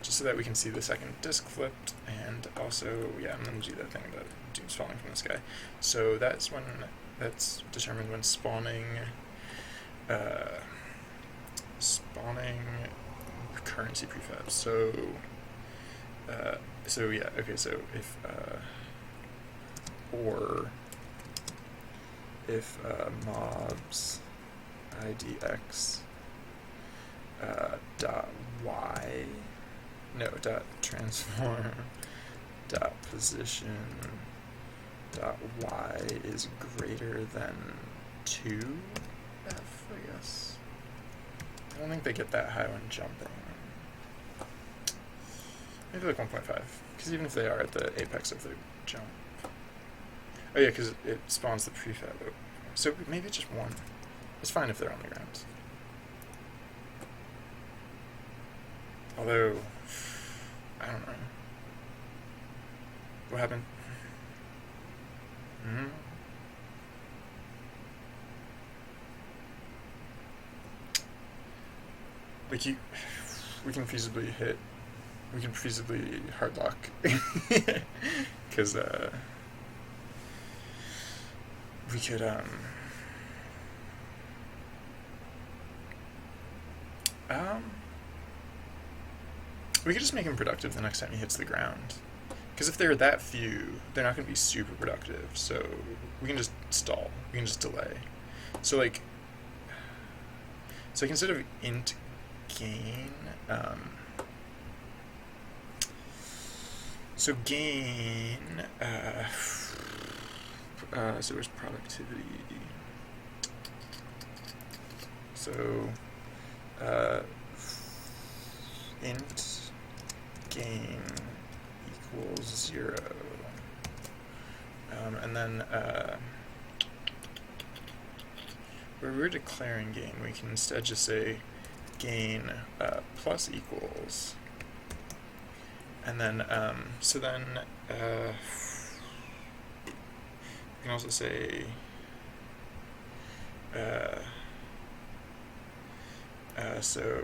Just so that we can see the second disk flipped, and also, yeah, I'm going to do that thing about dudes falling from the sky. So that's determined when spawning currency prefabs. So yeah, okay, so if mobs idx dot y, no, dot transform dot position dot y is greater than 2f, I guess. I don't think they get that high when jumping. Maybe like 1.5, because even if they are at the apex of their jump. Oh yeah, because it spawns the prefab. So maybe just 1. It's fine if they're on the ground. Although, I don't know. What happened? We can feasibly hard lock, because we could we could just make him productive the next time he hits the ground. Because if they're that few, they're not going to be super productive. So we can just stall. We can just delay. So like instead of int gain, so gain, so where's productivity? So int gain equals 0, and then where we're declaring gain, we can instead just say gain plus equals, and then so then we can also say so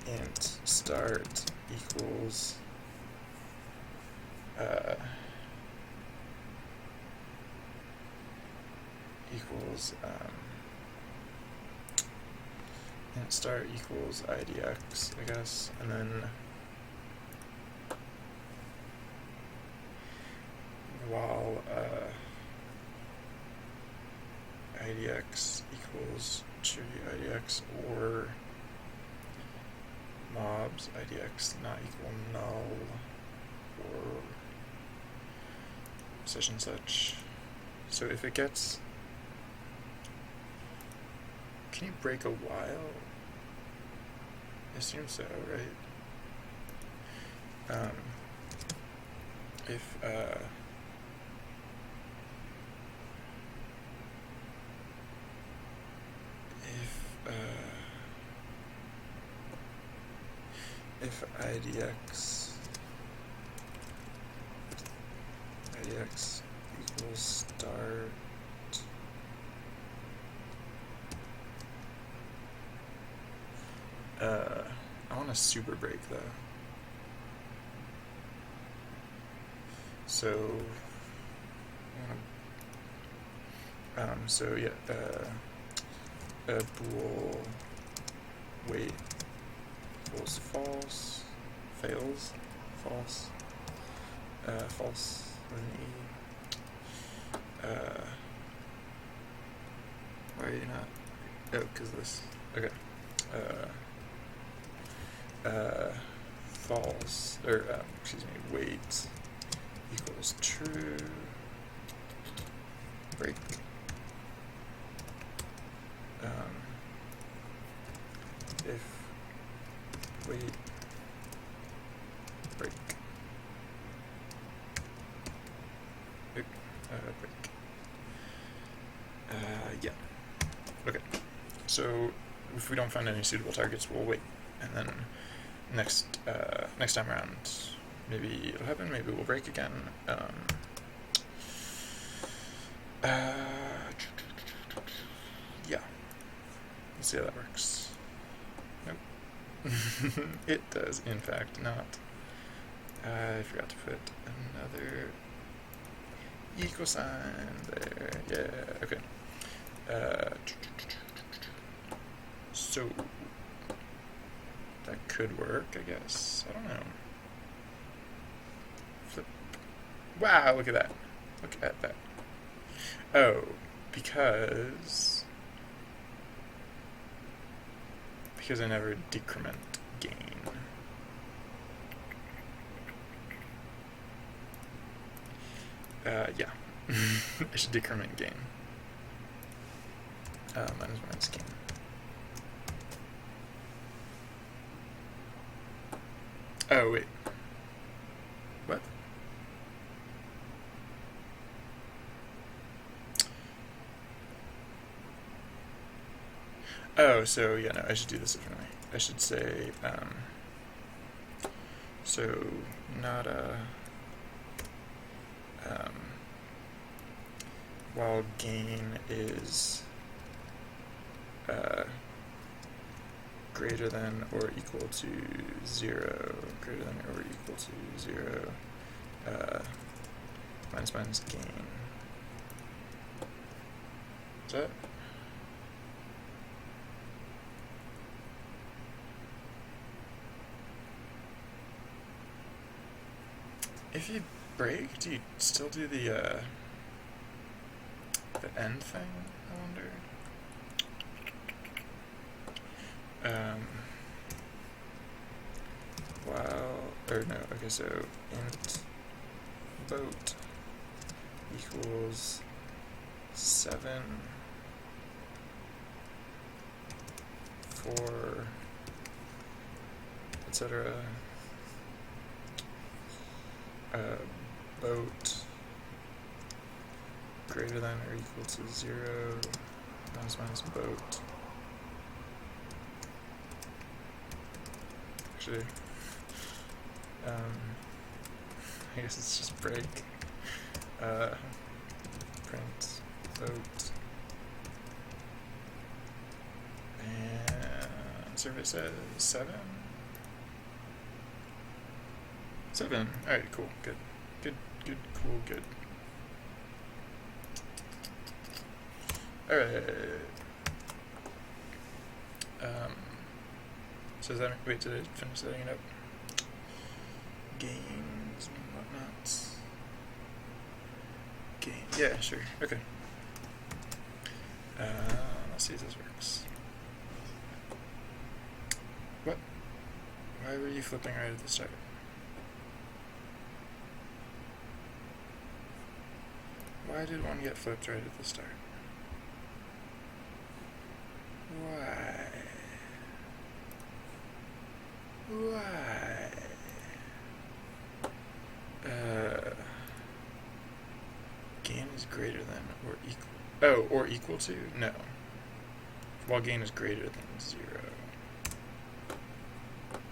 int start equals int start equals idx, I guess, and then while idx equals true idx or mobs idx not equal null or such and such. So if it gets, can you break a while? I assume so, right? If idx equals start I want a super break though. So so yeah, bool wait equals false, fails, false, false with an E. Why are you not? Oh, because this. Okay. False, or excuse me, wait equals true, break. If wait break break. Yeah. Okay. So if we don't find any suitable targets, we'll wait, and then next time around, maybe it'll happen. Maybe we'll break again. Yeah. Let's see how that works. Nope. It does, in fact, not. I forgot to put another equal sign there. Yeah. Okay. So that could work, I guess. I don't know. Flip. Wow, look at that. Look at that. Oh, because I never decrement gain. Yeah. I should decrement gain. Minus gain. Oh, wait. What? Oh, so, yeah, no, I should do this differently. I should say, so, not a, while gain is, greater than or equal to 0, greater than or equal to 0, minus gain. Is that? If you break, do you still do the end thing, I wonder? Or no, okay, so int boat equals 7 for etc. Boat greater than or equal to 0 minus boat. Actually, I guess it's just break. Print boat and survey says 7. 7. All right, cool, good, cool, good. All right. So does that wait? Did I finish setting it up? Games and whatnot. Game. Yeah, sure. Okay. Let's see if this works. What? Why were you flipping right at the start? Why did one get flipped right at the start? Why? Gain is greater than or equal. Oh, or equal to? No. While gain is greater than 0.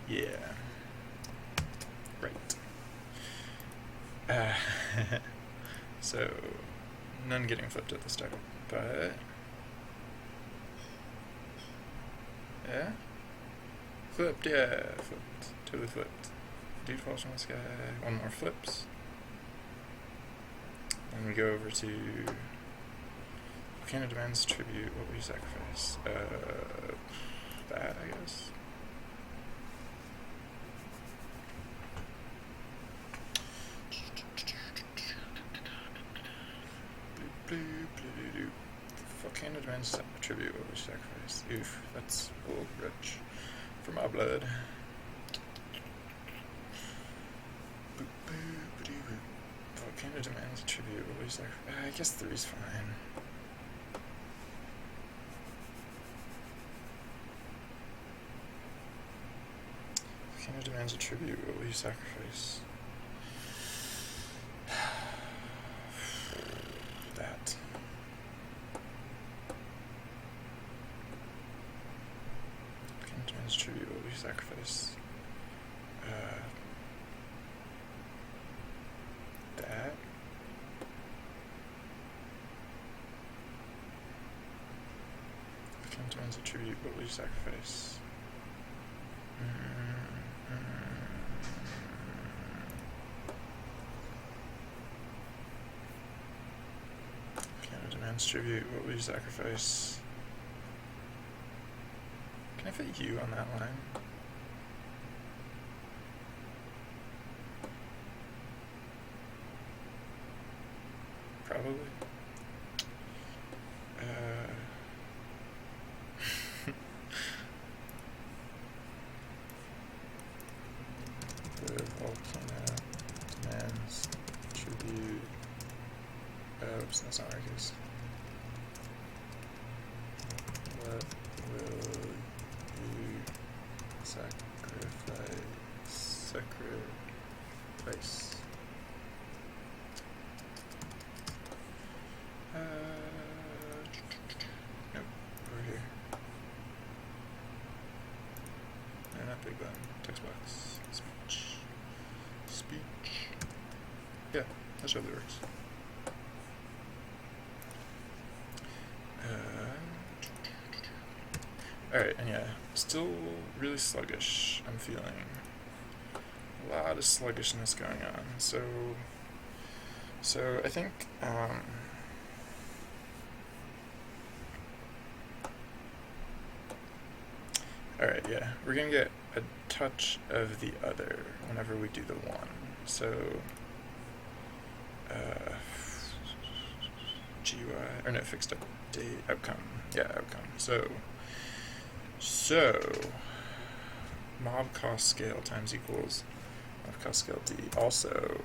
Yeah. Right. So, none getting flipped at the start, but... Yeah? Flipped, yeah, flipped. Totally flipped. Dude falls from the sky. One more flips. And we go over to volcano demands tribute. What will you sacrifice? That, I guess. Volcano demands tribute. What will you sacrifice? Oof, that's a little rich for my blood. Volcano demands tribute. What will you sacrifice? I guess 3's fine. Volcano demands a tribute. What will you sacrifice? That. Volcano demands tribute. What will you sacrifice? That. Volcano demands a tribute. What will you sacrifice? Volcano demands tribute. What will you sacrifice? Can I fit you on that line? Probably. The volcano demands tribute. Oops, that's not Marcus. What will you sacrifice? Sacrifice. Nope, over here. No, not big button. Text box. Speech. Yeah, that totally works. Alright, and yeah, still really sluggish, I'm feeling. A lot of sluggishness going on. So I think, Alright, yeah. We're gonna get a touch of the other whenever we do the one. So, GUI, or no, fixed update, outcome. Yeah, outcome. So, mob cost scale times equals mob cost scale D. Also,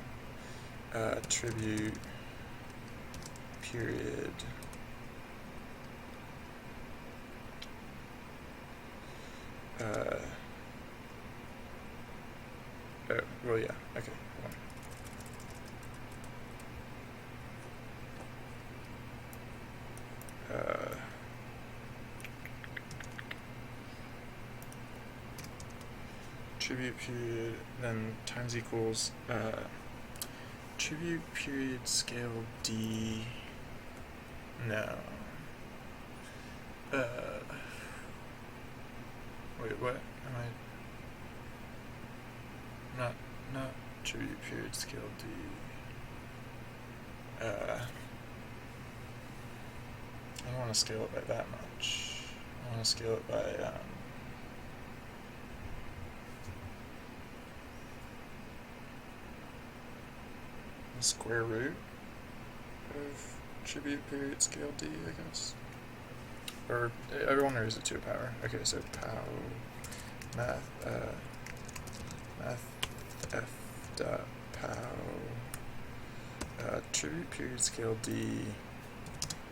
tribute period oh, well, yeah, okay, hold on. Tribute period, then times equals, tribute period scale D, no. Wait, what? Am I... Not tribute period scale D. I don't want to scale it by that much. I want to scale it by, the square root of tribute period scale D, I guess. Or everyone knows it to a power. Okay, so math f dot tribute period scale D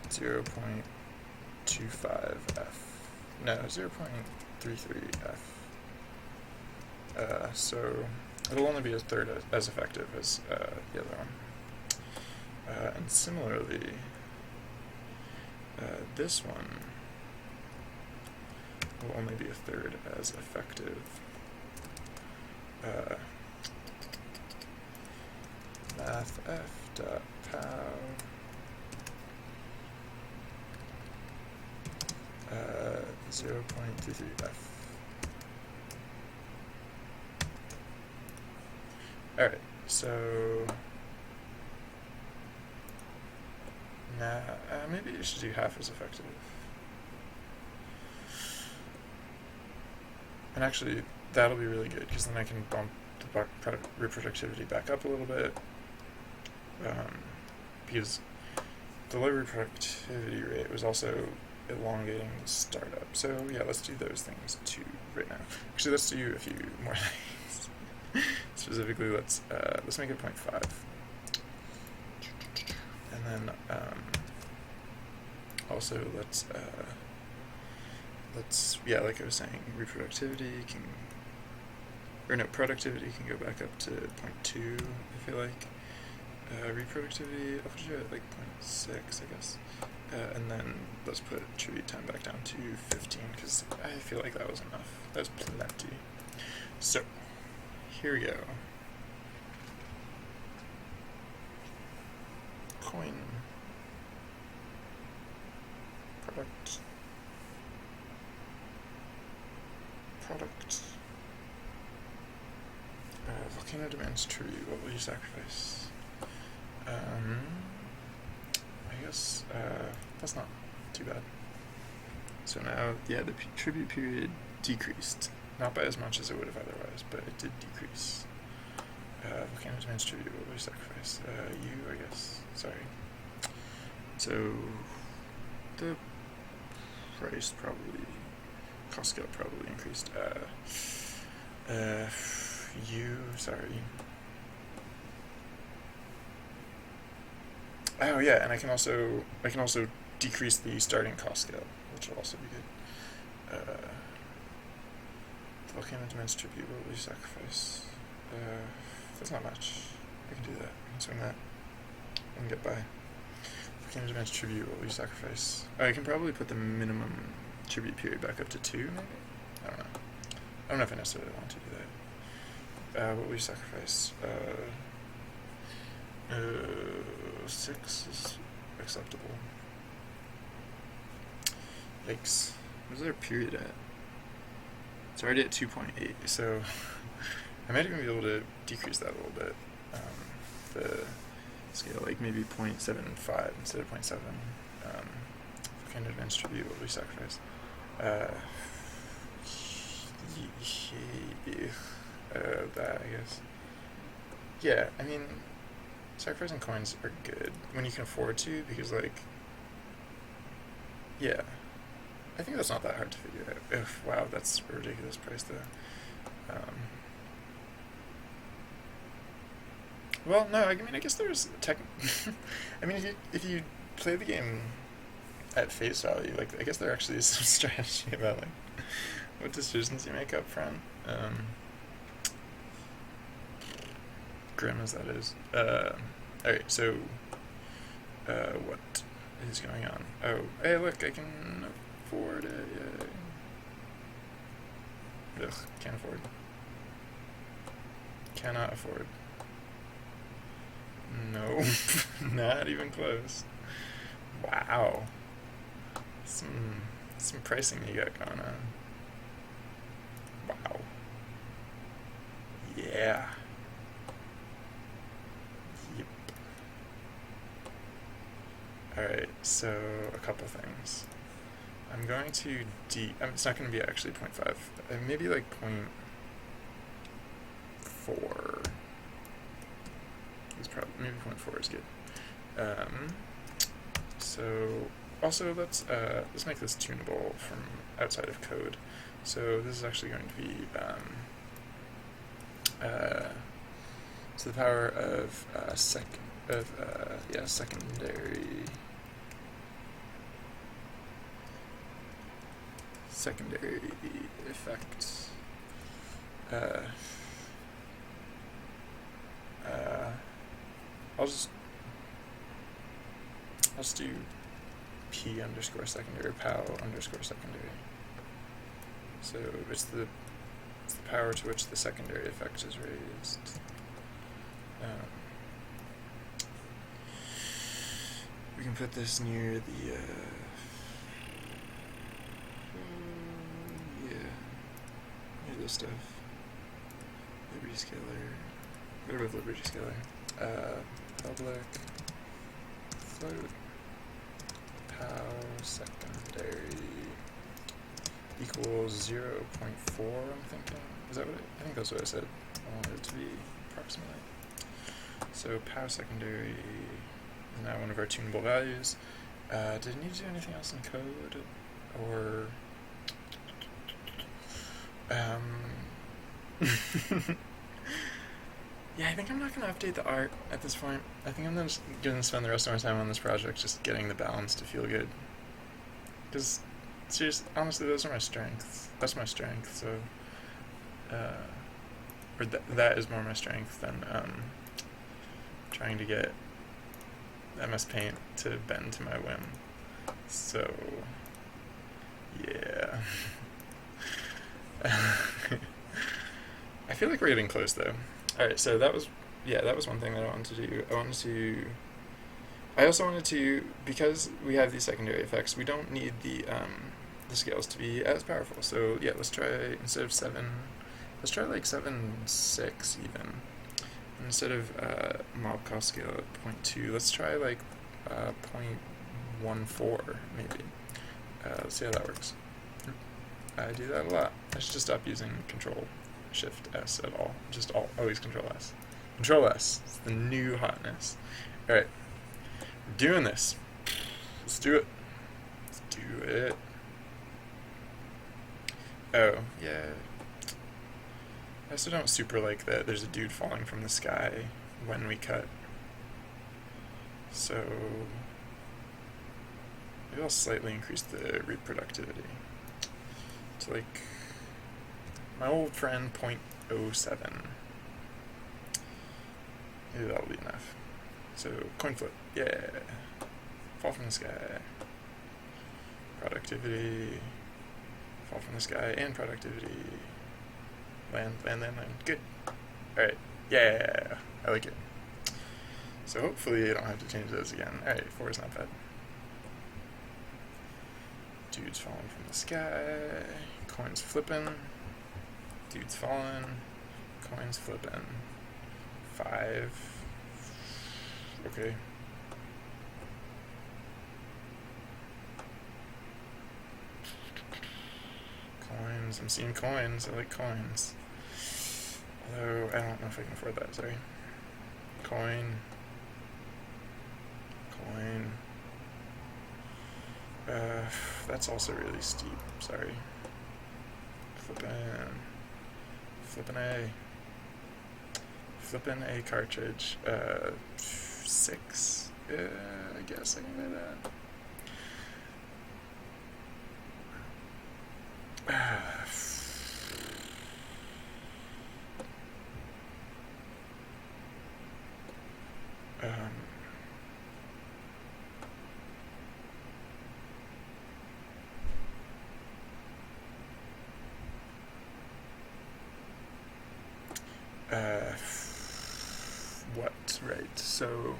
0.25 f. No, 0.33 f. So it'll only be a third as effective as the other one. And similarly, this one will only be a third as effective. Math f dot pow 0.33 f. Alright, so maybe you should do half as effective. And actually, that'll be really good, because then I can bump the reproductivity back up a little bit. Because the low reproductivity rate was also elongating the startup. So yeah, let's do those things too right now. Actually, let's do a few more things. Specifically, let's make it 0.5. And then also let's like I was saying, productivity can go back up to 0.2, I feel like. Reproductivity, I'll put you at like 0.6, I guess. And then let's put tribute time back down to 15, because I feel like that was enough. That was plenty. So, here we go. Coin. Product. Volcano demands tribute. What will you sacrifice? I guess that's not too bad. So now, yeah, the tribute period decreased. Not by as much as it would have otherwise, but it did decrease. Volcano demands tribute. What will you sacrifice? You, I guess. Sorry. So the price probably, cost scale probably increased. Sorry. Oh yeah, and I can also decrease the starting cost scale, which will also be good. Volcano demands tribute. What will you sacrifice? That's not much. I can do that. I can swing that and get by. Volcano demands tribute. What will you sacrifice? I can probably put the minimum tribute period back up to 2, maybe? I don't know. I don't know if I necessarily want to do that. What will you sacrifice? 6 is acceptable. Yikes. Where's their period at? It's already at 2.8, so I might even be able to decrease that a little bit. The scale, like maybe 0.75 instead of 0.7. Volcano advanced tribute, what will we sacrifice? That, I guess. Yeah, I mean, sacrificing coins are good when you can afford to, because, like, yeah, I think that's not that hard to figure out. Wow, that's a ridiculous price, though. Well, no, I mean, I guess there's tech. I mean, if you play the game at face value, like, I guess there actually is some strategy about, like, what decisions you make up front. Grim as that is. Alright, so, what is going on? Oh, hey, look, I can afford it. Yay. Ugh, can't afford. Cannot afford. No, not even close. Wow. Some pricing you got going on. Wow. Yeah. Yep. Alright, so a couple things. I'm going to it's not going to be actually 0.5. Maybe like 0.4. It's probably, maybe 0.4 is good. So also let's make this tunable from outside of code. So this is actually going to be so the power of secondary effect. I'll just do p underscore secondary pow underscore secondary. So it's the power to which the secondary effect is raised. We can put this near the near this stuff. Liberty scalar. Go with Liberty scalar. Public float pow secondary equals 0.4. I'm thinking. Is that what I think that's what I said. I wanted it to be approximately. So pow secondary is now one of our tunable values. Did it need to do anything else in code, or yeah, I think I'm not going to update the art at this point. I think I'm just going to spend the rest of my time on this project just getting the balance to feel good. Because, seriously, honestly, those are my strengths. That's my strength, so... or that is more my strength than trying to get MS Paint to bend to my whim. So... yeah... I feel like we're getting close, though. Alright, so that was one thing that I wanted to do. I also wanted to, because we have these secondary effects, we don't need the scales to be as powerful. So yeah, let's try, instead of 7, let's try like 7.6 even. And instead of mob cost scale at 0.2, let's try like 0.14 maybe. Let's see how that works. I do that a lot. I should just stop using Control Shift S at all. Just always Control S. Control S. It's the new hotness. Alright. We're doing this. Let's do it. Let's do it. Oh, yeah. I also don't super like that there's a dude falling from the sky when we cut. So maybe I'll slightly increase the reproductivity to like my old friend 0.07. Maybe that'll be enough. So coin flip, yeah. Fall from the sky. Productivity. Fall from the sky and productivity. Land. Good. Alright, yeah. I like it. So hopefully I don't have to change those again. Alright, 4 is not bad. Dudes falling from the sky. Coins flipping. Dudes falling. Coins flipping. 5. Okay. Coins coins. I'm seeing coins. I like coins. Although, I don't know if I can afford that, sorry. Coin. Coin. That's also really steep, sorry. Flippin' A. Flippin' A cartridge. 6. I guess I can do that. What? Right, so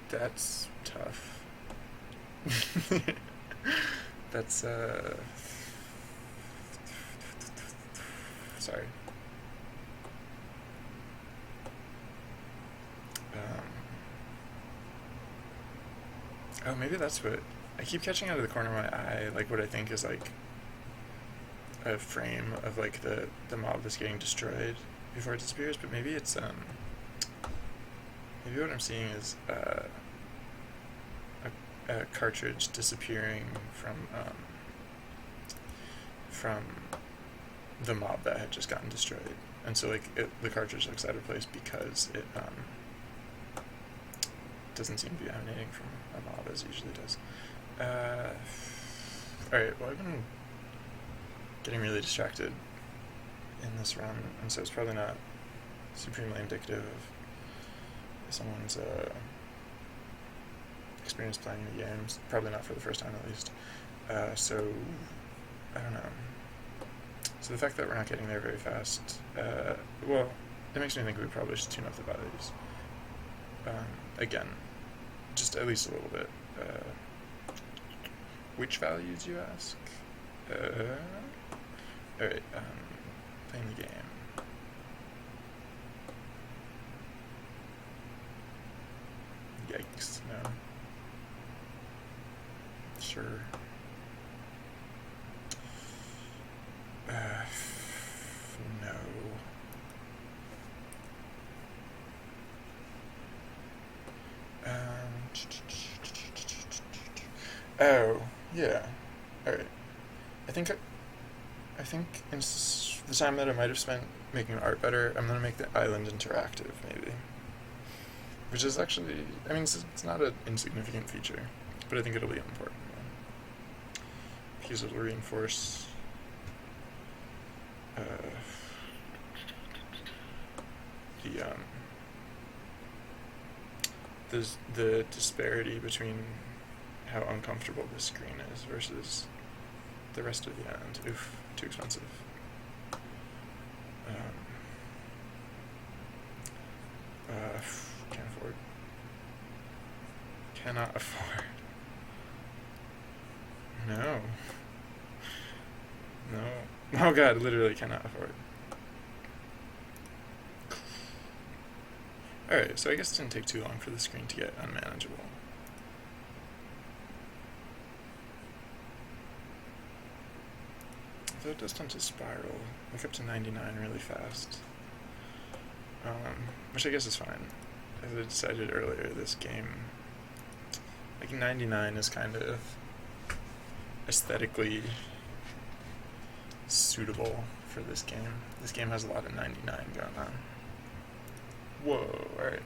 that's tough. That's, sorry. Oh, maybe that's what, I keep catching out of the corner of my eye, like, what I think is, like, a frame of, like, the mob that's getting destroyed before it disappears, but maybe it's, maybe what I'm seeing is, a cartridge disappearing from the mob that had just gotten destroyed, and so, like, the cartridge looks out of place because it, doesn't seem to be emanating from a mob as it usually does. Alright, well, I've been getting really distracted in this run, and so it's probably not supremely indicative of someone's experience playing the games, probably not for the first time at least. So, I don't know. So the fact that we're not getting there very fast, well, it makes me think we probably should tune up the values. Again, just at least a little bit. Which values, you ask? Alright, playing the game. Yikes, no. Sure. No. Oh, yeah. Alright. I think in the time that I might have spent making art better, I'm going to make the island interactive, maybe. Which is actually, I mean, it's not an insignificant feature, but I think it'll be an important one. Because it'll reinforce the disparity between how uncomfortable this screen is versus the rest of the island. Oof, too expensive. Can't afford. Cannot afford. No. No. Oh god, literally cannot afford. Alright, so I guess it didn't take too long for the screen to get unmanageable. Though it does tend to spiral, like up to 99 really fast. Which I guess is fine. As I decided earlier, this game, like 99 is kind of aesthetically suitable for this game. This game has a lot of 99 going on. Whoa, alright.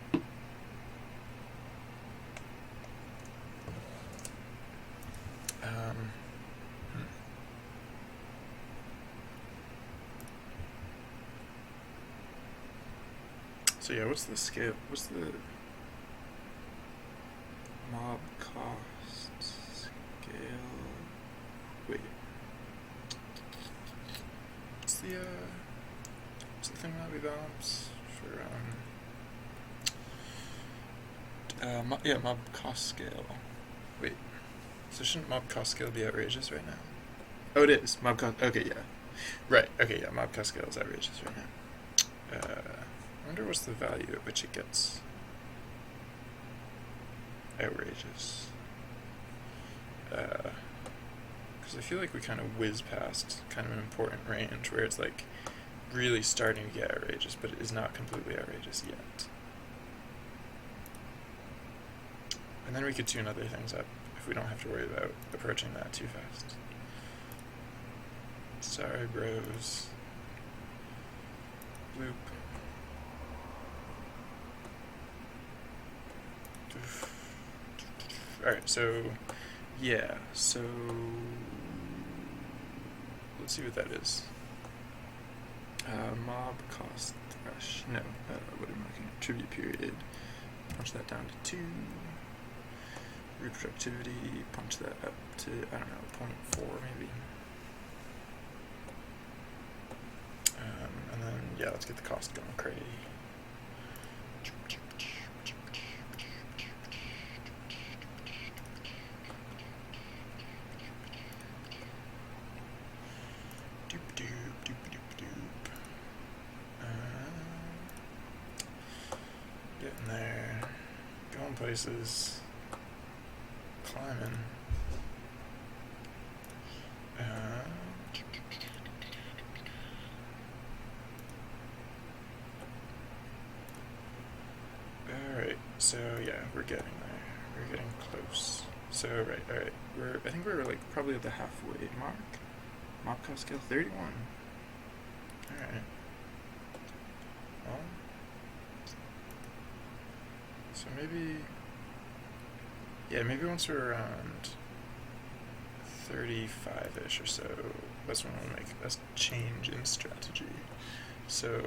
So yeah, what's the scale? What's the mob cost scale? Wait. What's the thing that we balance for yeah, mob cost scale. Wait. So shouldn't mob cost scale be outrageous right now? Oh, it is. Mob cost. Okay, yeah. Right. Okay, yeah. Mob cost scale is outrageous right now. I wonder what's the value at which it gets outrageous. Because because I feel like we kind of whiz past kind of an important range where it's like really starting to get outrageous, but it is not completely outrageous yet. And then we could tune other things up if we don't have to worry about approaching that too fast. Sorry, bros. Bloop. Alright, so, yeah, so, let's see what that is. Mob cost thresh, no, what am I looking at? Tribute period, punch that down to 2. Reproductivity, punch that up to, I don't know, 0.4 maybe. And then, yeah, let's get the cost going crazy. Getting there, going places, climbing. Alright, so yeah, we're getting there. We're getting close. So alright. I think we're like probably at the halfway mark. Mob cost scale 31. Alright. Well, so maybe once we're around 35-ish or so, that's when we'll make a change in strategy. So,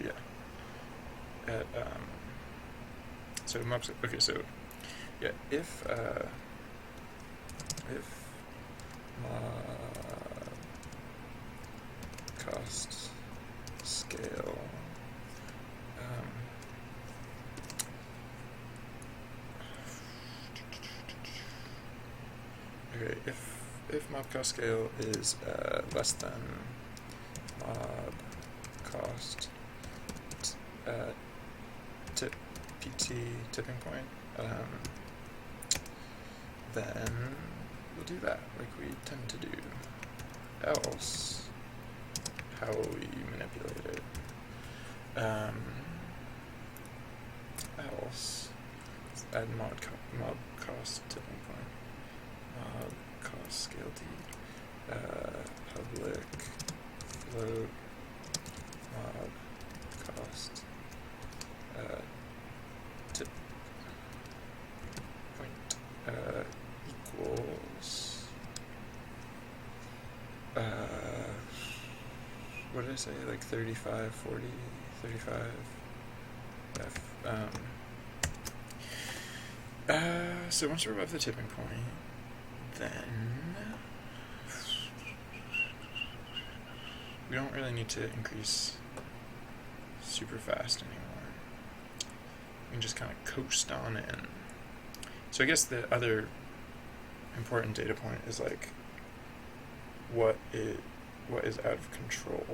yeah. At, so mobs, okay, so, yeah, if mob cost scale, okay, if mob cost scale is less than mob cost PT tipping point, then we'll do that like we tend to do. Else, how will we manipulate it? Else, let's add mob cost tipping point. Mob cost scale D. Public float mob cost tip point equals what did I say, like 35, 40, 35 F. So once we're above the tipping point, then we don't really need to increase super fast anymore. We can just kind of coast on in. So I guess the other important data point is like what is out of control.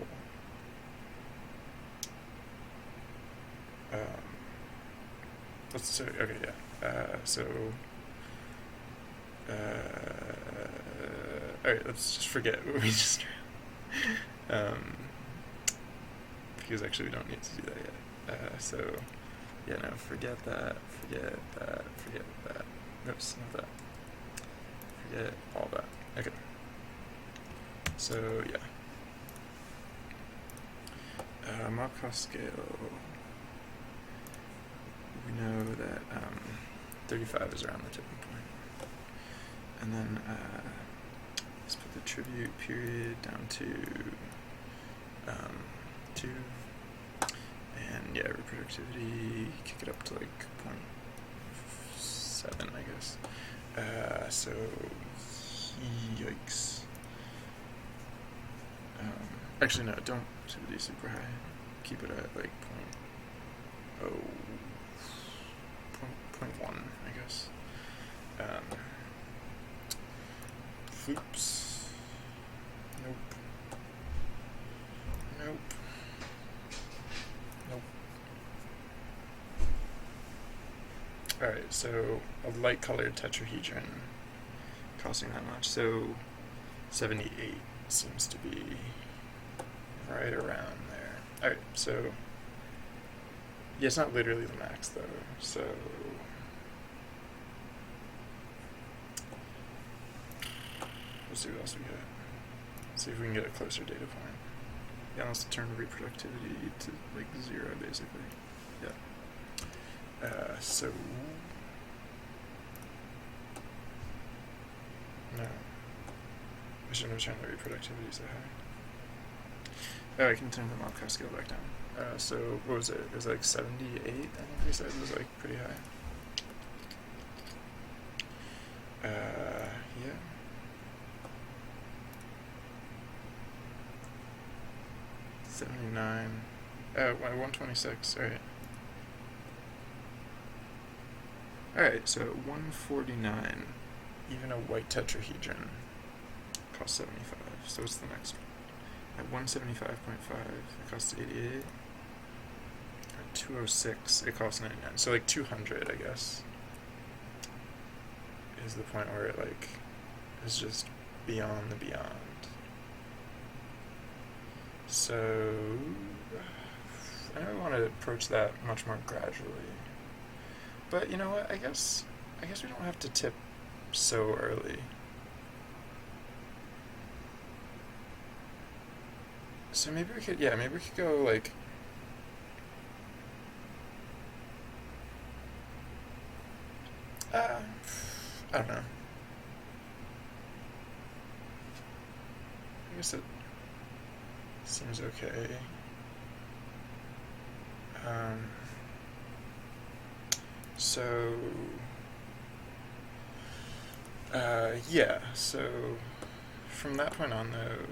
Let's say, okay, yeah. Alright, let's just forget what we just because actually we don't need to do that yet. So, yeah, no, forget that. Oops, not that. Forget all that. Okay. So, yeah. Mob cost scale. We know that 35 is around the tipping point. And then let's put the tribute period down to 2. And yeah, reproductivity, kick it up to like 0.7, I guess. So, yikes. Actually, no, don't super D super high. Keep it at like 0.1, I guess. Oops. Nope. Alright, so a light colored tetrahedron costing that much, so 78 seems to be right around there. Alright, so yeah, it's not literally the max though, so let's see what else we get. See if we can get a closer data point. Yeah, let's turn reproductivity to like 0 basically. Yeah. So no, I shouldn't have turned the reproductivity so high. Oh, I can turn the mob cost scale back down. So what was it? It was like 78. I think we said it was like pretty high. Yeah. $79. 126. All right. All right. So 149. Even a white tetrahedron costs 75. So what's the next one? At 175.5, it costs 88. At 206, it costs 99. So like 200, I guess, is the point where it like is just beyond the beyond. So I know I want to approach that much more gradually. But you know what? I guess we don't have to tip so early. So maybe we could go like I don't know. I guess it seems okay. So yeah, so from that point on though.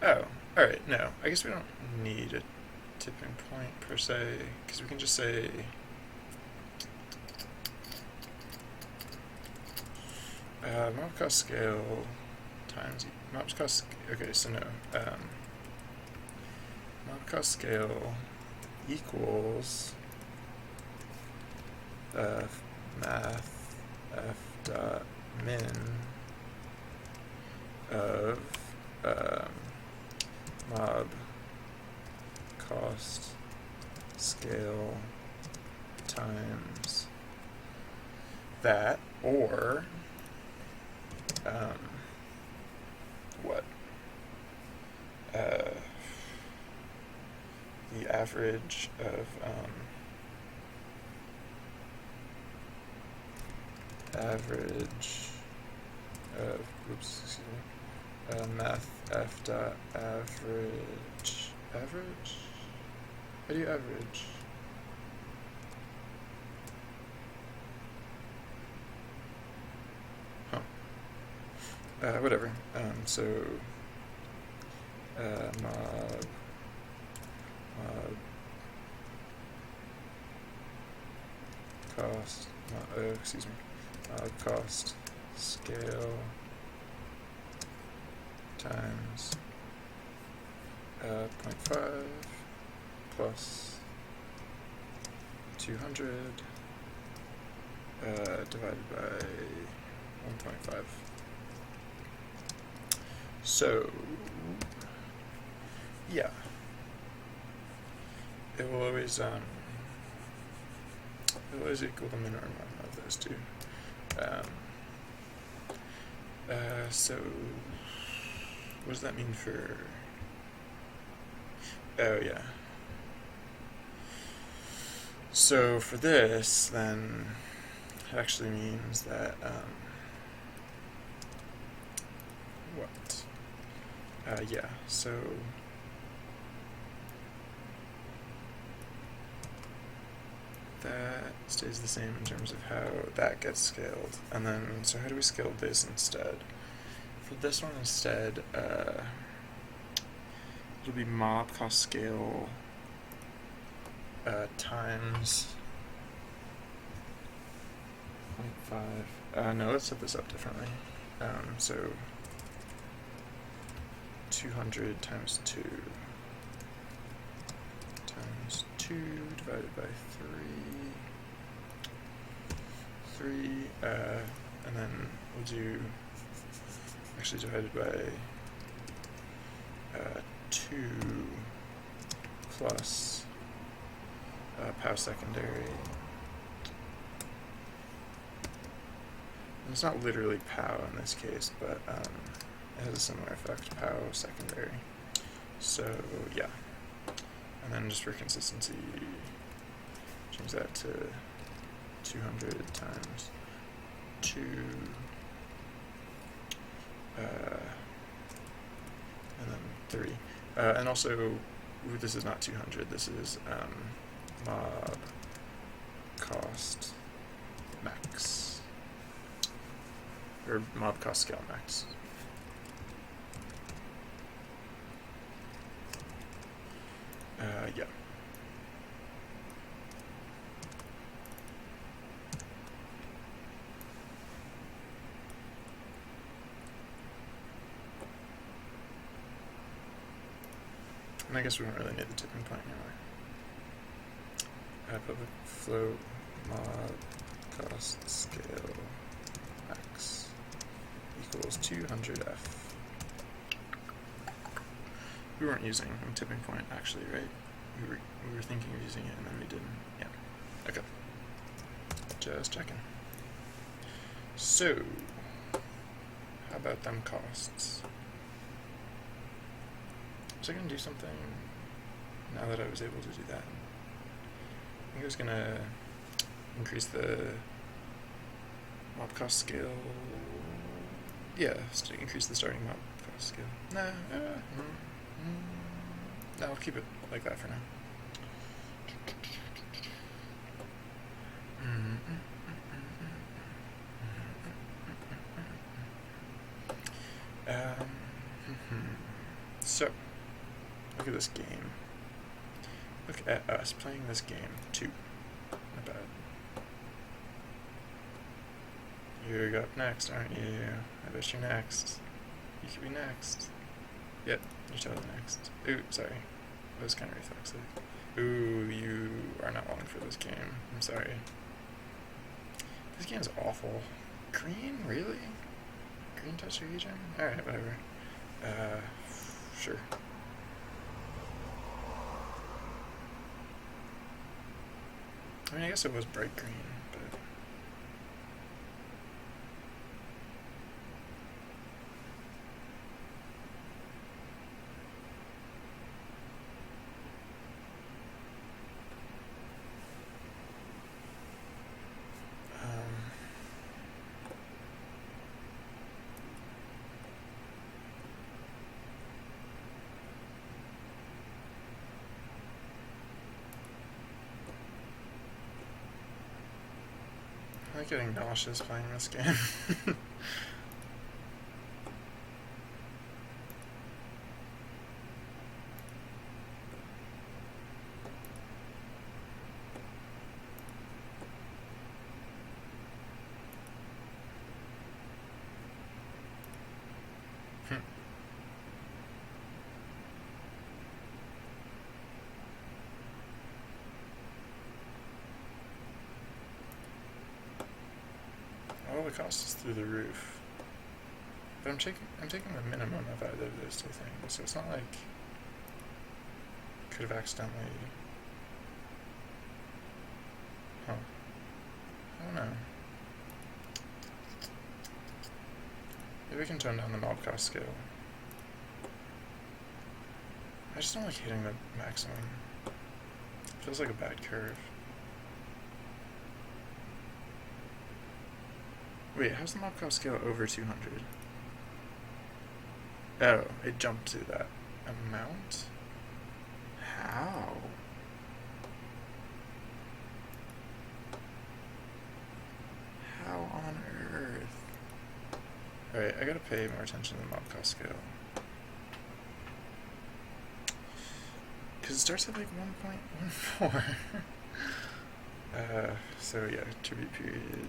Oh, alright, no. I guess we don't need a tipping point per se, because we can just say mob cost scale times mob cost. Okay, so no. Mob cost scale equals math f dot min of mob cost scale times that, or what? The average of math f dot average. How do you average? Whatever. So mob cost. Mob cost scale times 0.5 plus 200 divided by 1.5. So yeah, it will always equal the minimum of those two. So what does that mean for? Oh yeah. So for this, then it actually means that what? Yeah. So that stays the same in terms of how that gets scaled, and then so how do we scale this instead? For this one instead, it'll be mob cost scale times 0.5. No, let's set this up differently. So 200 times 2 times 2 2 divided by 3, and then we'll do, actually divided by 2 plus pow secondary. And it's not literally pow in this case, but it has a similar effect, pow secondary. So yeah, and then just for consistency, change that to 200 times 2, and then 3. And also, ooh, this is not 200, this is mob cost max, or mob cost scale max. Yeah. And I guess we don't really need the tipping point anymore. Public float mod cost scale max equals 200F. We weren't using a tipping point actually, right? We were thinking of using it and then we didn't. Yeah. Okay. Just checking. So, how about them costs? Was I going to do something now that I was able to do that? I think I was going to increase the mob cost scale. Yeah, increase the starting mob cost scale. Nah, no, I'll keep it like that for now. So, look at this game. Look at us playing this game too. Not bad. You're up next, aren't you? I bet you're next. You could be next. Yep, you're totally next. Ooh, sorry. That was kind of reflexive. Ooh, you are not long for this game. I'm sorry. This game's awful. Green? Really? Green touch region? Alright, whatever. Sure. I mean, I guess it was bright green, but... I'm like getting nauseous playing this game. All the cost is through the roof. But I'm taking the minimum of either of those two things, so it's not like could have accidentally. Huh. I don't know. Maybe we can tone down the mob cost scale. I just don't like hitting the maximum. It feels like a bad curve. Wait, how's the mob cost scale over 200? Oh, it jumped to that amount? How? How on earth? Alright, I gotta pay more attention to the mob cost scale. Because it starts at like 1.14. So yeah, tribute period.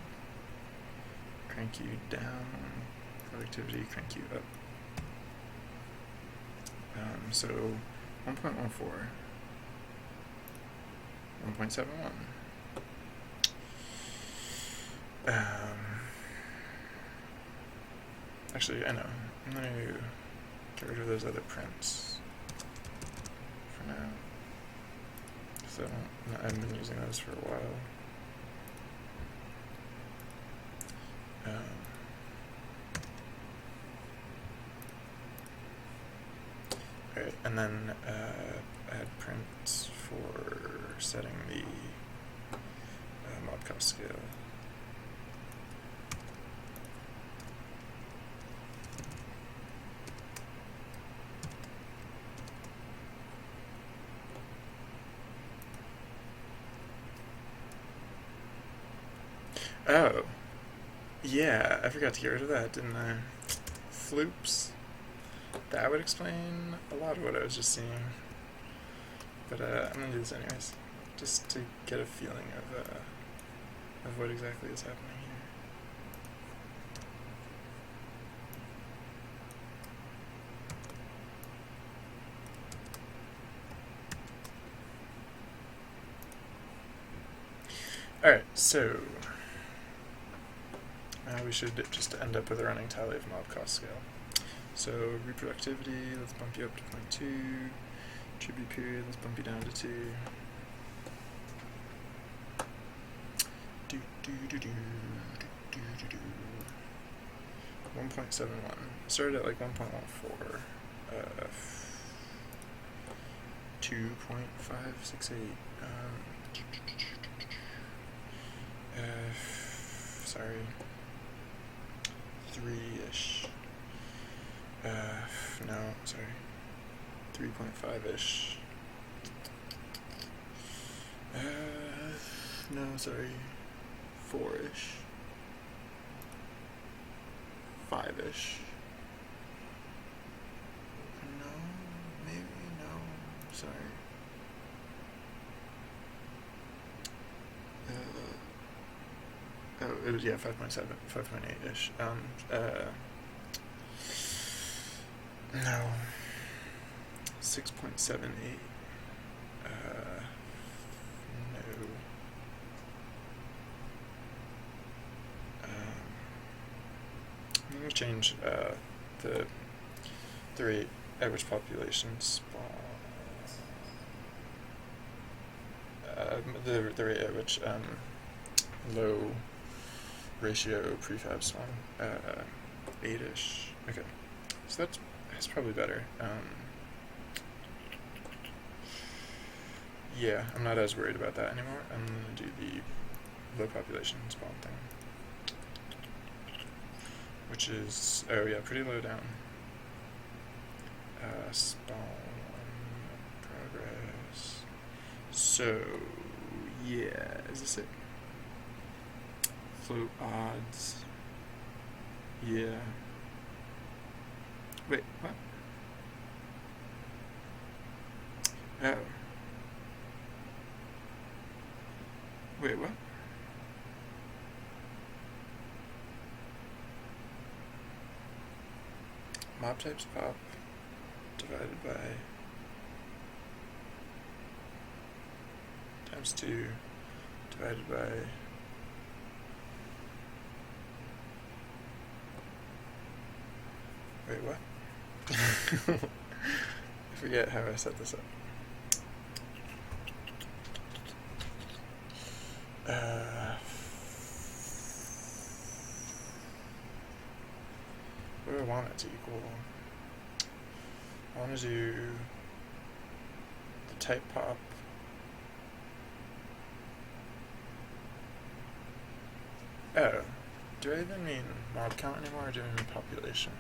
Crank you down, productivity, crank you up. So 1.14. 1.71. Actually, I know. I'm going to get rid of those other prints for now. So I haven't been using those for a while. Alright, and then add prints for setting the mob cost scale. Oh, yeah, I forgot to get rid of that, didn't I? Floops. That would explain a lot of what I was just seeing. But I'm gonna do this anyways, just to get a feeling of what exactly is happening here. Alright, so now we should just end up with a running tally of mob cost scale. So reproductivity, let's bump you up to 0.2. Tribute period, let's bump you down to 2. 1.71. Started at like 1.14. 2.568. Sorry. 3-ish. No, sorry. 3.5-ish. No, sorry. 4-ish. 5-ish. No, maybe, no, sorry. Oh, it was, yeah, 5.7, 5.8-ish. No. 6.78. No. I'm going to change the rate at which population spawn. The rate at which low ratio prefab spawn. 8-ish. Okay. So that's probably better. Yeah, I'm not as worried about that anymore. I'm going to do the low population spawn thing. Which is, oh yeah, pretty low down. Spawn progress. So, yeah, is this it? Float odds. Yeah. Wait, what? Oh. Wait, what? Mob types pop divided by times 2 divided by wait, what? I forget how I set this up. What do I want it to equal? I want to do the type pop. Oh, do I even mean mob count anymore, or do I mean population?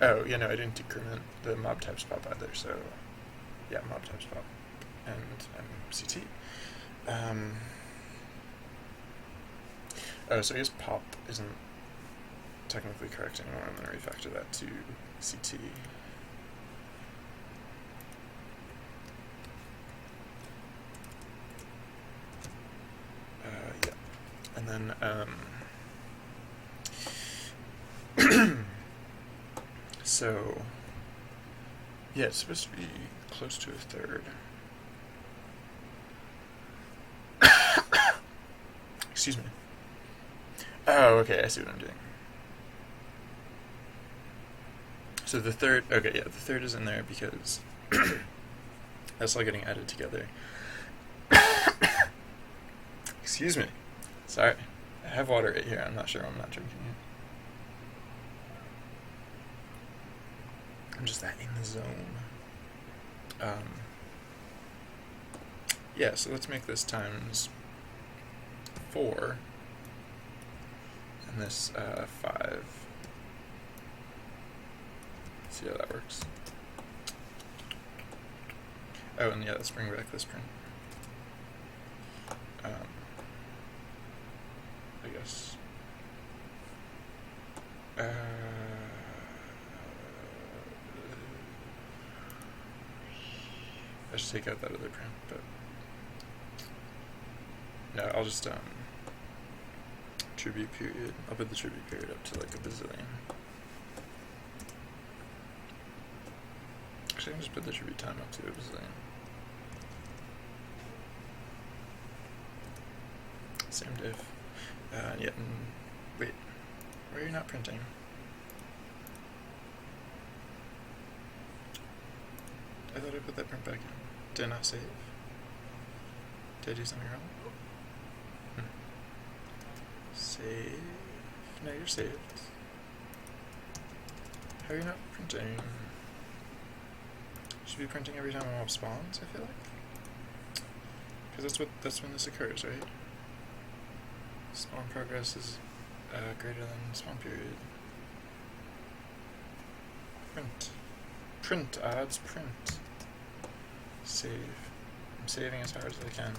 Oh, yeah, no, I didn't decrement the mob types pop either, so yeah, mob types pop and MCT. Oh, so I guess pop isn't technically correct anymore. I'm going to refactor that to CT. Yeah, and then So, yeah, it's supposed to be close to a third. Excuse me. Oh, okay, I see what I'm doing. So the third, okay, yeah, the third is in there because that's all getting added together. Excuse me. Sorry. I have water right here. I'm not sure I'm not drinking it. I'm just that in the zone. Yeah, so let's make this times 4. And this 5. See how that works. Oh, and yeah, let's bring back this print. I guess. I should take out that other print, but no, I'll just tribute period. I'll put the tribute period up to like a bazillion. Actually, I can just put the tribute time up to a bazillion. Same diff. Yeah, wait, why are you not printing? I thought I put that print back in. Did I not save? Did I do something wrong? Save. No, you're saved. How are you not printing? You should be printing every time a mob spawns, I feel like. Because that's when this occurs, right? Spawn progress is greater than spawn period. Print. Print, odds, print. Save. I'm saving as hard as I can.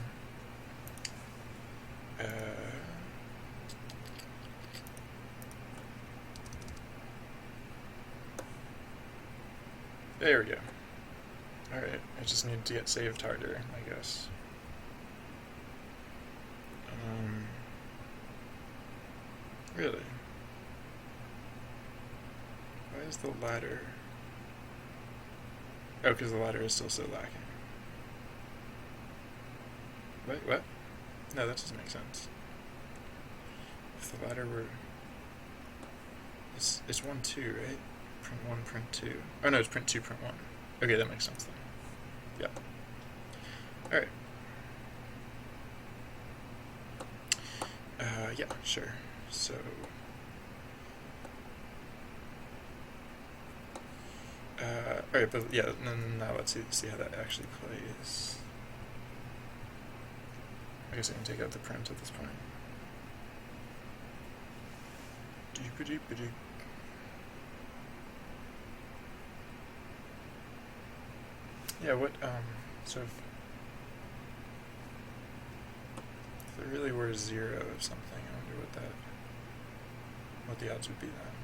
There we go. Alright, I just need to get saved harder, I guess. Really? Why is the ladder... Oh, because the ladder is still so lacking. Wait, what? No, that doesn't make sense. If the ladder were... It's 1, 2, right? Print 1, print 2. Oh no, it's print 2, print 1. Okay, that makes sense then. Yeah. Alright. Yeah, sure. So... Alright, but yeah, now let's see how that actually plays. I guess I can take out the print at this point. Yeah, what, so if there really were 0 of something, I wonder what the odds would be then.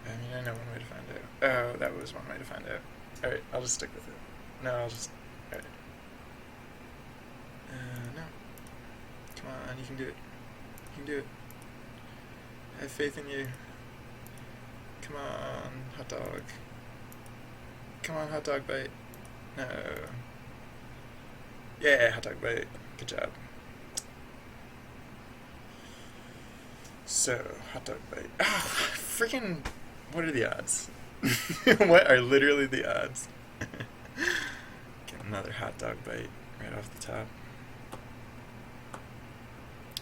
I mean, I know one way to find out. Oh, that was one way to find out. Alright, I'll just stick with it. No, I'll just... Alright. No. Come on, you can do it. You can do it. I have faith in you. Come on, hot dog. Come on, hot dog bite. No. Yeah, hot dog bite. Good job. So, hot dog bite. Ah, freaking... What are the odds? What are literally the odds? Get another hot dog bite right off the top.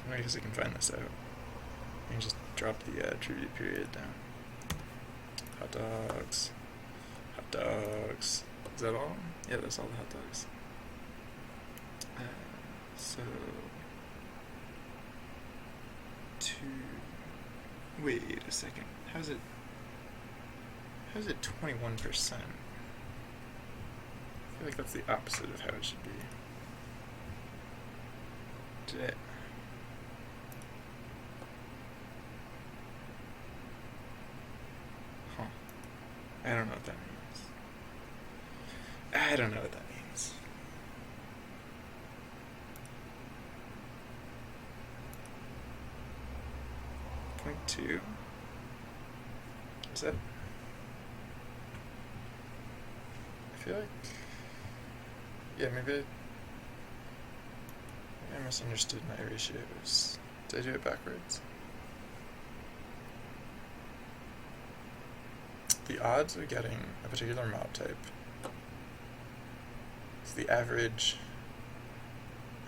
I guess I can find this out. I can just drop the tribute period down. Hot dogs. Hot dogs. Is that all? Yeah, that's all the hot dogs. So... 2... Wait a second. How's it 21%? I feel like that's the opposite of how it should be. Huh. I don't know what that means. I don't know what that means. .2. Is that? I feel like. Yeah, maybe I misunderstood my ratios. Did I do it backwards? The odds of getting a particular mob type is the average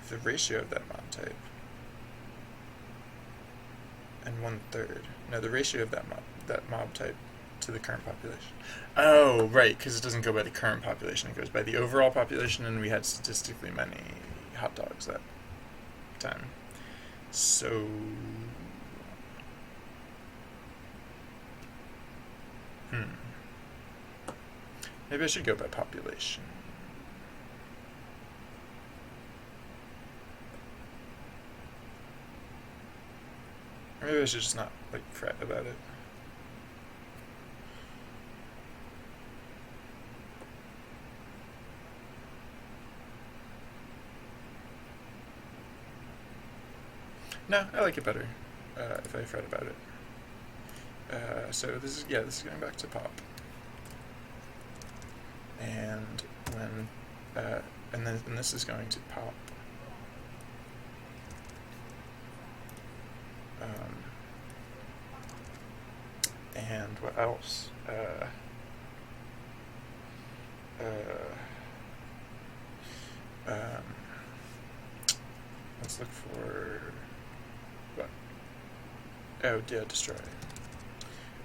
of the ratio of that mob type and 1/3. No, the ratio of that mob type to the current population. Oh, right, because it doesn't go by the current population; it goes by the overall population, and we had statistically many hot dogs that time. So. Maybe I should go by population. Or maybe I should just not, like, fret about it. No, I like it better if I fret about it. So this is going back to pop. And when and this is going to pop. And what else? Let's look for what? Oh, yeah, destroy.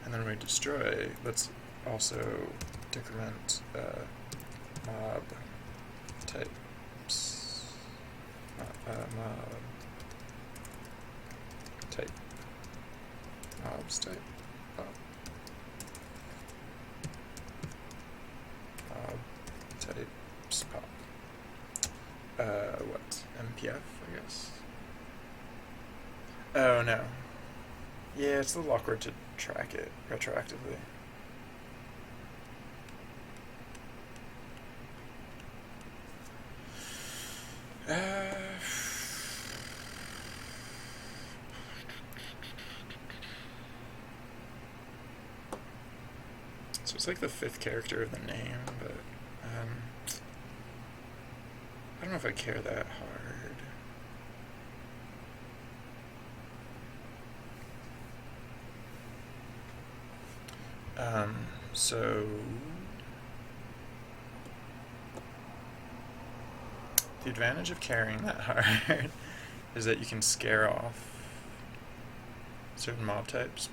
And then when we destroy, let's also decrement mob types. Mob type. Mobs type. Mob types pop. What? MPF, I guess? Oh, no. Yeah, it's a little awkward to track it retroactively. So it's like the 5th character of the name, but I don't know if I care that hard. So the advantage of carrying that hard is that you can scare off certain mob types.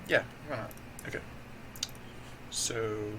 Yeah, why not? Okay. So